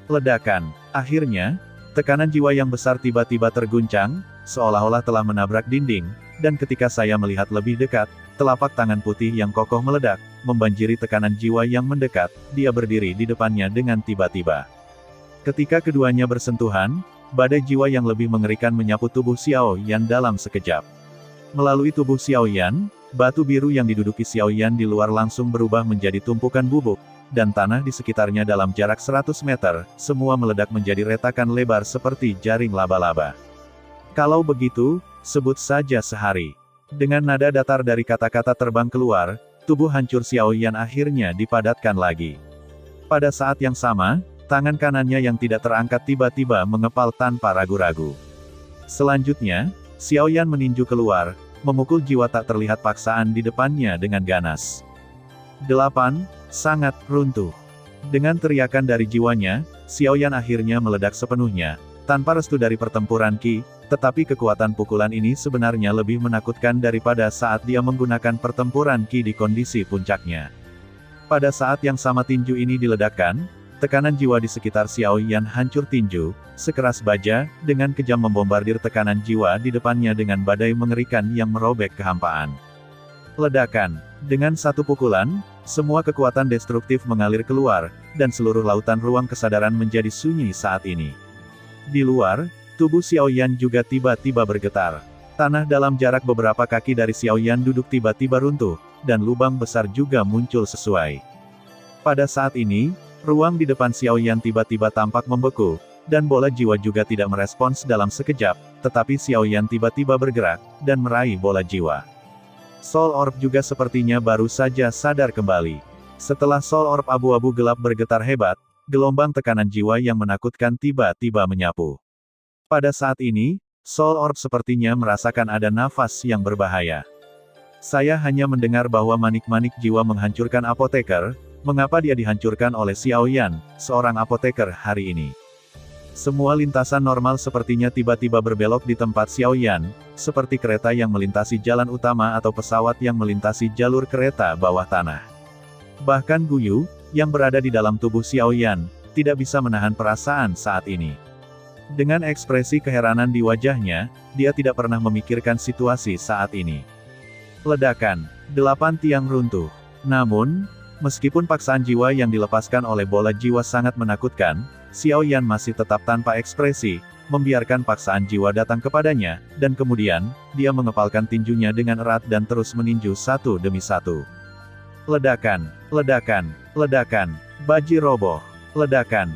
Ledakan. Akhirnya, tekanan jiwa yang besar tiba-tiba terguncang, seolah-olah telah menabrak dinding, dan ketika saya melihat lebih dekat, telapak tangan putih yang kokoh meledak, membanjiri tekanan jiwa yang mendekat, dia berdiri di depannya dengan tiba-tiba. Ketika keduanya bersentuhan, badai jiwa yang lebih mengerikan menyapu tubuh Xiao Yan dalam sekejap. Melalui tubuh Xiao Yan, batu biru yang diduduki Xiao Yan di luar langsung berubah menjadi tumpukan bubuk, dan tanah di sekitarnya dalam jarak 100 meter, semua meledak menjadi retakan lebar seperti jaring laba-laba. Kalau begitu, sebut saja sehari. Dengan nada datar dari kata-kata terbang keluar, tubuh hancur Xiao Yan akhirnya dipadatkan lagi. Pada saat yang sama, tangan kanannya yang tidak terangkat tiba-tiba mengepal tanpa ragu-ragu. Selanjutnya, Xiao Yan meninju keluar, memukul jiwa tak terlihat paksaan di depannya dengan ganas. 8. Sangat runtuh. Dengan teriakan dari jiwanya, Xiao Yan akhirnya meledak sepenuhnya, tanpa restu dari pertempuran Qi, tetapi kekuatan pukulan ini sebenarnya lebih menakutkan daripada saat dia menggunakan pertempuran Qi di kondisi puncaknya. Pada saat yang sama tinju ini diledakkan, tekanan jiwa di sekitar Xiao Yan hancur tinju, sekeras baja, dengan kejam membombardir tekanan jiwa di depannya dengan badai mengerikan yang merobek kehampaan. Ledakan. Dengan satu pukulan, semua kekuatan destruktif mengalir keluar, dan seluruh lautan ruang kesadaran menjadi sunyi saat ini. Di luar, tubuh Xiao Yan juga tiba-tiba bergetar. Tanah dalam jarak beberapa kaki dari Xiao Yan duduk tiba-tiba runtuh, dan lubang besar juga muncul sesuai. Pada saat ini, ruang di depan Xiao Yan tiba-tiba tampak membeku, dan bola jiwa juga tidak merespons dalam sekejap, tetapi Xiao Yan tiba-tiba bergerak, dan meraih bola jiwa. Soul Orb juga sepertinya baru saja sadar kembali. Setelah Soul Orb abu-abu gelap bergetar hebat, gelombang tekanan jiwa yang menakutkan tiba-tiba menyapu. Pada saat ini, Soul Orb sepertinya merasakan ada nafas yang berbahaya. Saya hanya mendengar bahwa manik-manik jiwa menghancurkan apoteker, mengapa dia dihancurkan oleh Xiao Yan, seorang apoteker hari ini? Semua lintasan normal sepertinya tiba-tiba berbelok di tempat Xiao Yan, seperti kereta yang melintasi jalan utama atau pesawat yang melintasi jalur kereta bawah tanah. Bahkan Guyu, yang berada di dalam tubuh Xiao Yan, tidak bisa menahan perasaan saat ini. Dengan ekspresi keheranan di wajahnya, dia tidak pernah memikirkan situasi saat ini. Ledakan. 8 tiang runtuh. Namun, meskipun paksaan jiwa yang dilepaskan oleh bola jiwa sangat menakutkan, Xiao Yan masih tetap tanpa ekspresi, membiarkan paksaan jiwa datang kepadanya, dan kemudian, dia mengepalkan tinjunya dengan erat dan terus meninju satu demi satu. Ledakan, ledakan, ledakan, baji roboh, ledakan.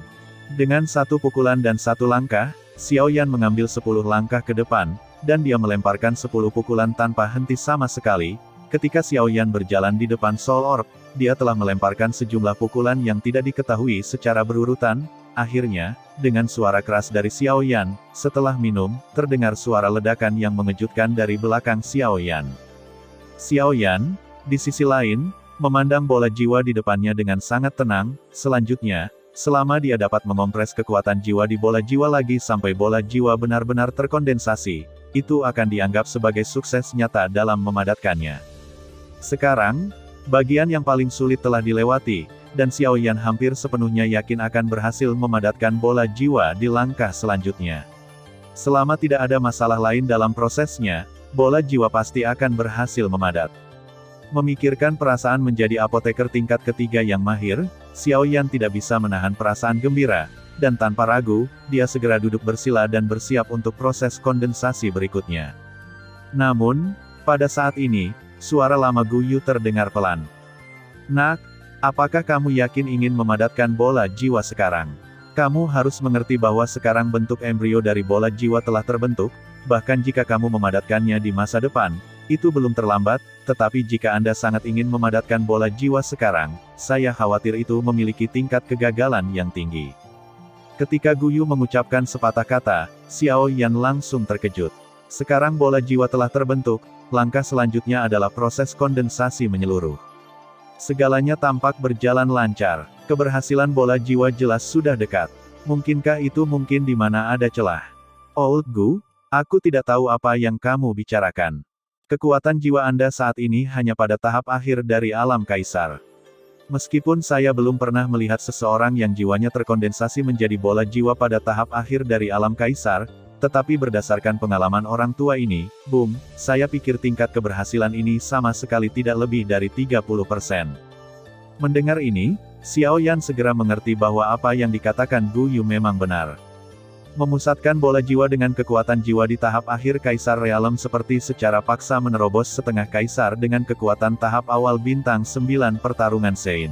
Dengan satu pukulan dan satu langkah, Xiao Yan mengambil 10 langkah ke depan, dan dia melemparkan 10 pukulan tanpa henti sama sekali. Ketika Xiao Yan berjalan di depan Soul Orb, dia telah melemparkan sejumlah pukulan yang tidak diketahui secara berurutan. Akhirnya, dengan suara keras dari Xiao Yan, setelah minum, terdengar suara ledakan yang mengejutkan dari belakang Xiao Yan. Xiao Yan, di sisi lain, memandang bola jiwa di depannya dengan sangat tenang. Selanjutnya, selama dia dapat mengompres kekuatan jiwa di bola jiwa lagi sampai bola jiwa benar-benar terkondensasi, itu akan dianggap sebagai sukses nyata dalam memadatkannya. Sekarang, bagian yang paling sulit telah dilewati, dan Xiao Yan hampir sepenuhnya yakin akan berhasil memadatkan bola jiwa di langkah selanjutnya. Selama tidak ada masalah lain dalam prosesnya, bola jiwa pasti akan berhasil memadat. Memikirkan perasaan menjadi apoteker tingkat ketiga yang mahir, Xiao Yan tidak bisa menahan perasaan gembira, dan tanpa ragu, dia segera duduk bersila dan bersiap untuk proses kondensasi berikutnya. Namun, pada saat ini, suara lama Gu Yu terdengar pelan. "Nak, apakah kamu yakin ingin memadatkan bola jiwa sekarang? Kamu harus mengerti bahwa sekarang bentuk embrio dari bola jiwa telah terbentuk, bahkan jika kamu memadatkannya di masa depan, itu belum terlambat, tetapi jika Anda sangat ingin memadatkan bola jiwa sekarang, saya khawatir itu memiliki tingkat kegagalan yang tinggi." Ketika Gu Yu mengucapkan sepatah kata, Xiao Yan langsung terkejut. Sekarang bola jiwa telah terbentuk, langkah selanjutnya adalah proses kondensasi menyeluruh. Segalanya tampak berjalan lancar, keberhasilan bola jiwa jelas sudah dekat. Mungkinkah itu mungkin di mana ada celah? Old Gu, aku tidak tahu apa yang kamu bicarakan. Kekuatan jiwa Anda saat ini hanya pada tahap akhir dari alam kaisar. Meskipun saya belum pernah melihat seseorang yang jiwanya terkondensasi menjadi bola jiwa pada tahap akhir dari alam kaisar, tetapi berdasarkan pengalaman orang tua ini, boom, saya pikir tingkat keberhasilan ini sama sekali tidak lebih dari 30%. Mendengar ini, Xiao Yan segera mengerti bahwa apa yang dikatakan Gu Yu memang benar. Memusatkan bola jiwa dengan kekuatan jiwa di tahap akhir Kaisar Realem seperti secara paksa menerobos setengah kaisar dengan kekuatan tahap awal bintang 9 pertarungan Sein.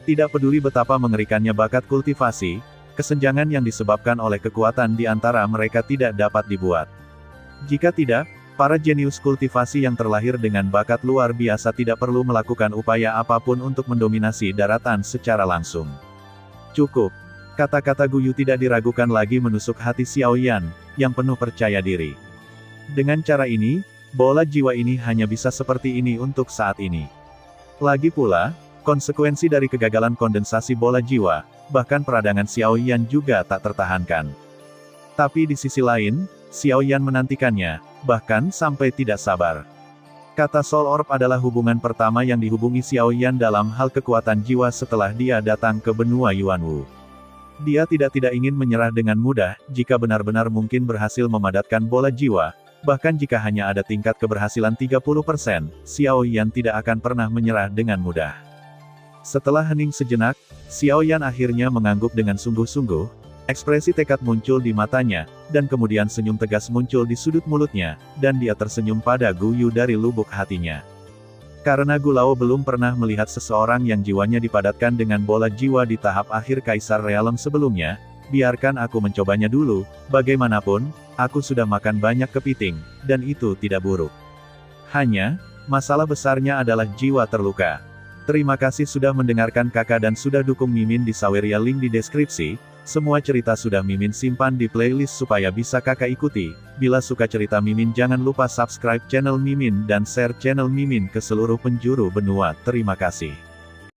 Tidak peduli betapa mengerikannya bakat kultivasi, kesenjangan yang disebabkan oleh kekuatan di antara mereka tidak dapat dibuat. Jika tidak, para jenius kultivasi yang terlahir dengan bakat luar biasa tidak perlu melakukan upaya apapun untuk mendominasi daratan secara langsung. Cukup. Kata-kata Gu Yu tidak diragukan lagi menusuk hati Xiao Yan, yang penuh percaya diri. Dengan cara ini, bola jiwa ini hanya bisa seperti ini untuk saat ini. Lagi pula, konsekuensi dari kegagalan kondensasi bola jiwa, bahkan peradangan Xiao Yan juga tak tertahankan. Tapi di sisi lain, Xiao Yan menantikannya, bahkan sampai tidak sabar. Kata Soul Orb adalah hubungan pertama yang dihubungi Xiao Yan dalam hal kekuatan jiwa setelah dia datang ke benua Yuanwu. Dia tidak ingin menyerah dengan mudah, jika benar-benar mungkin berhasil memadatkan bola jiwa, bahkan jika hanya ada tingkat keberhasilan 30%, Xiao Yan tidak akan pernah menyerah dengan mudah. Setelah hening sejenak, Xiao Yan akhirnya mengangguk dengan sungguh-sungguh, ekspresi tekad muncul di matanya, dan kemudian senyum tegas muncul di sudut mulutnya, dan dia tersenyum pada Gu Yu dari lubuk hatinya. Karena Gu Lao belum pernah melihat seseorang yang jiwanya dipadatkan dengan bola jiwa di tahap akhir Kaisar Realem sebelumnya, biarkan aku mencobanya dulu, bagaimanapun, aku sudah makan banyak kepiting, dan itu tidak buruk. Hanya, masalah besarnya adalah jiwa terluka. Terima kasih sudah mendengarkan kakak dan sudah dukung Mimin di Saweria, link di deskripsi. Semua cerita sudah Mimin simpan di playlist supaya bisa kakak ikuti. Bila suka cerita Mimin jangan lupa subscribe channel Mimin dan share channel Mimin ke seluruh penjuru benua. Terima kasih.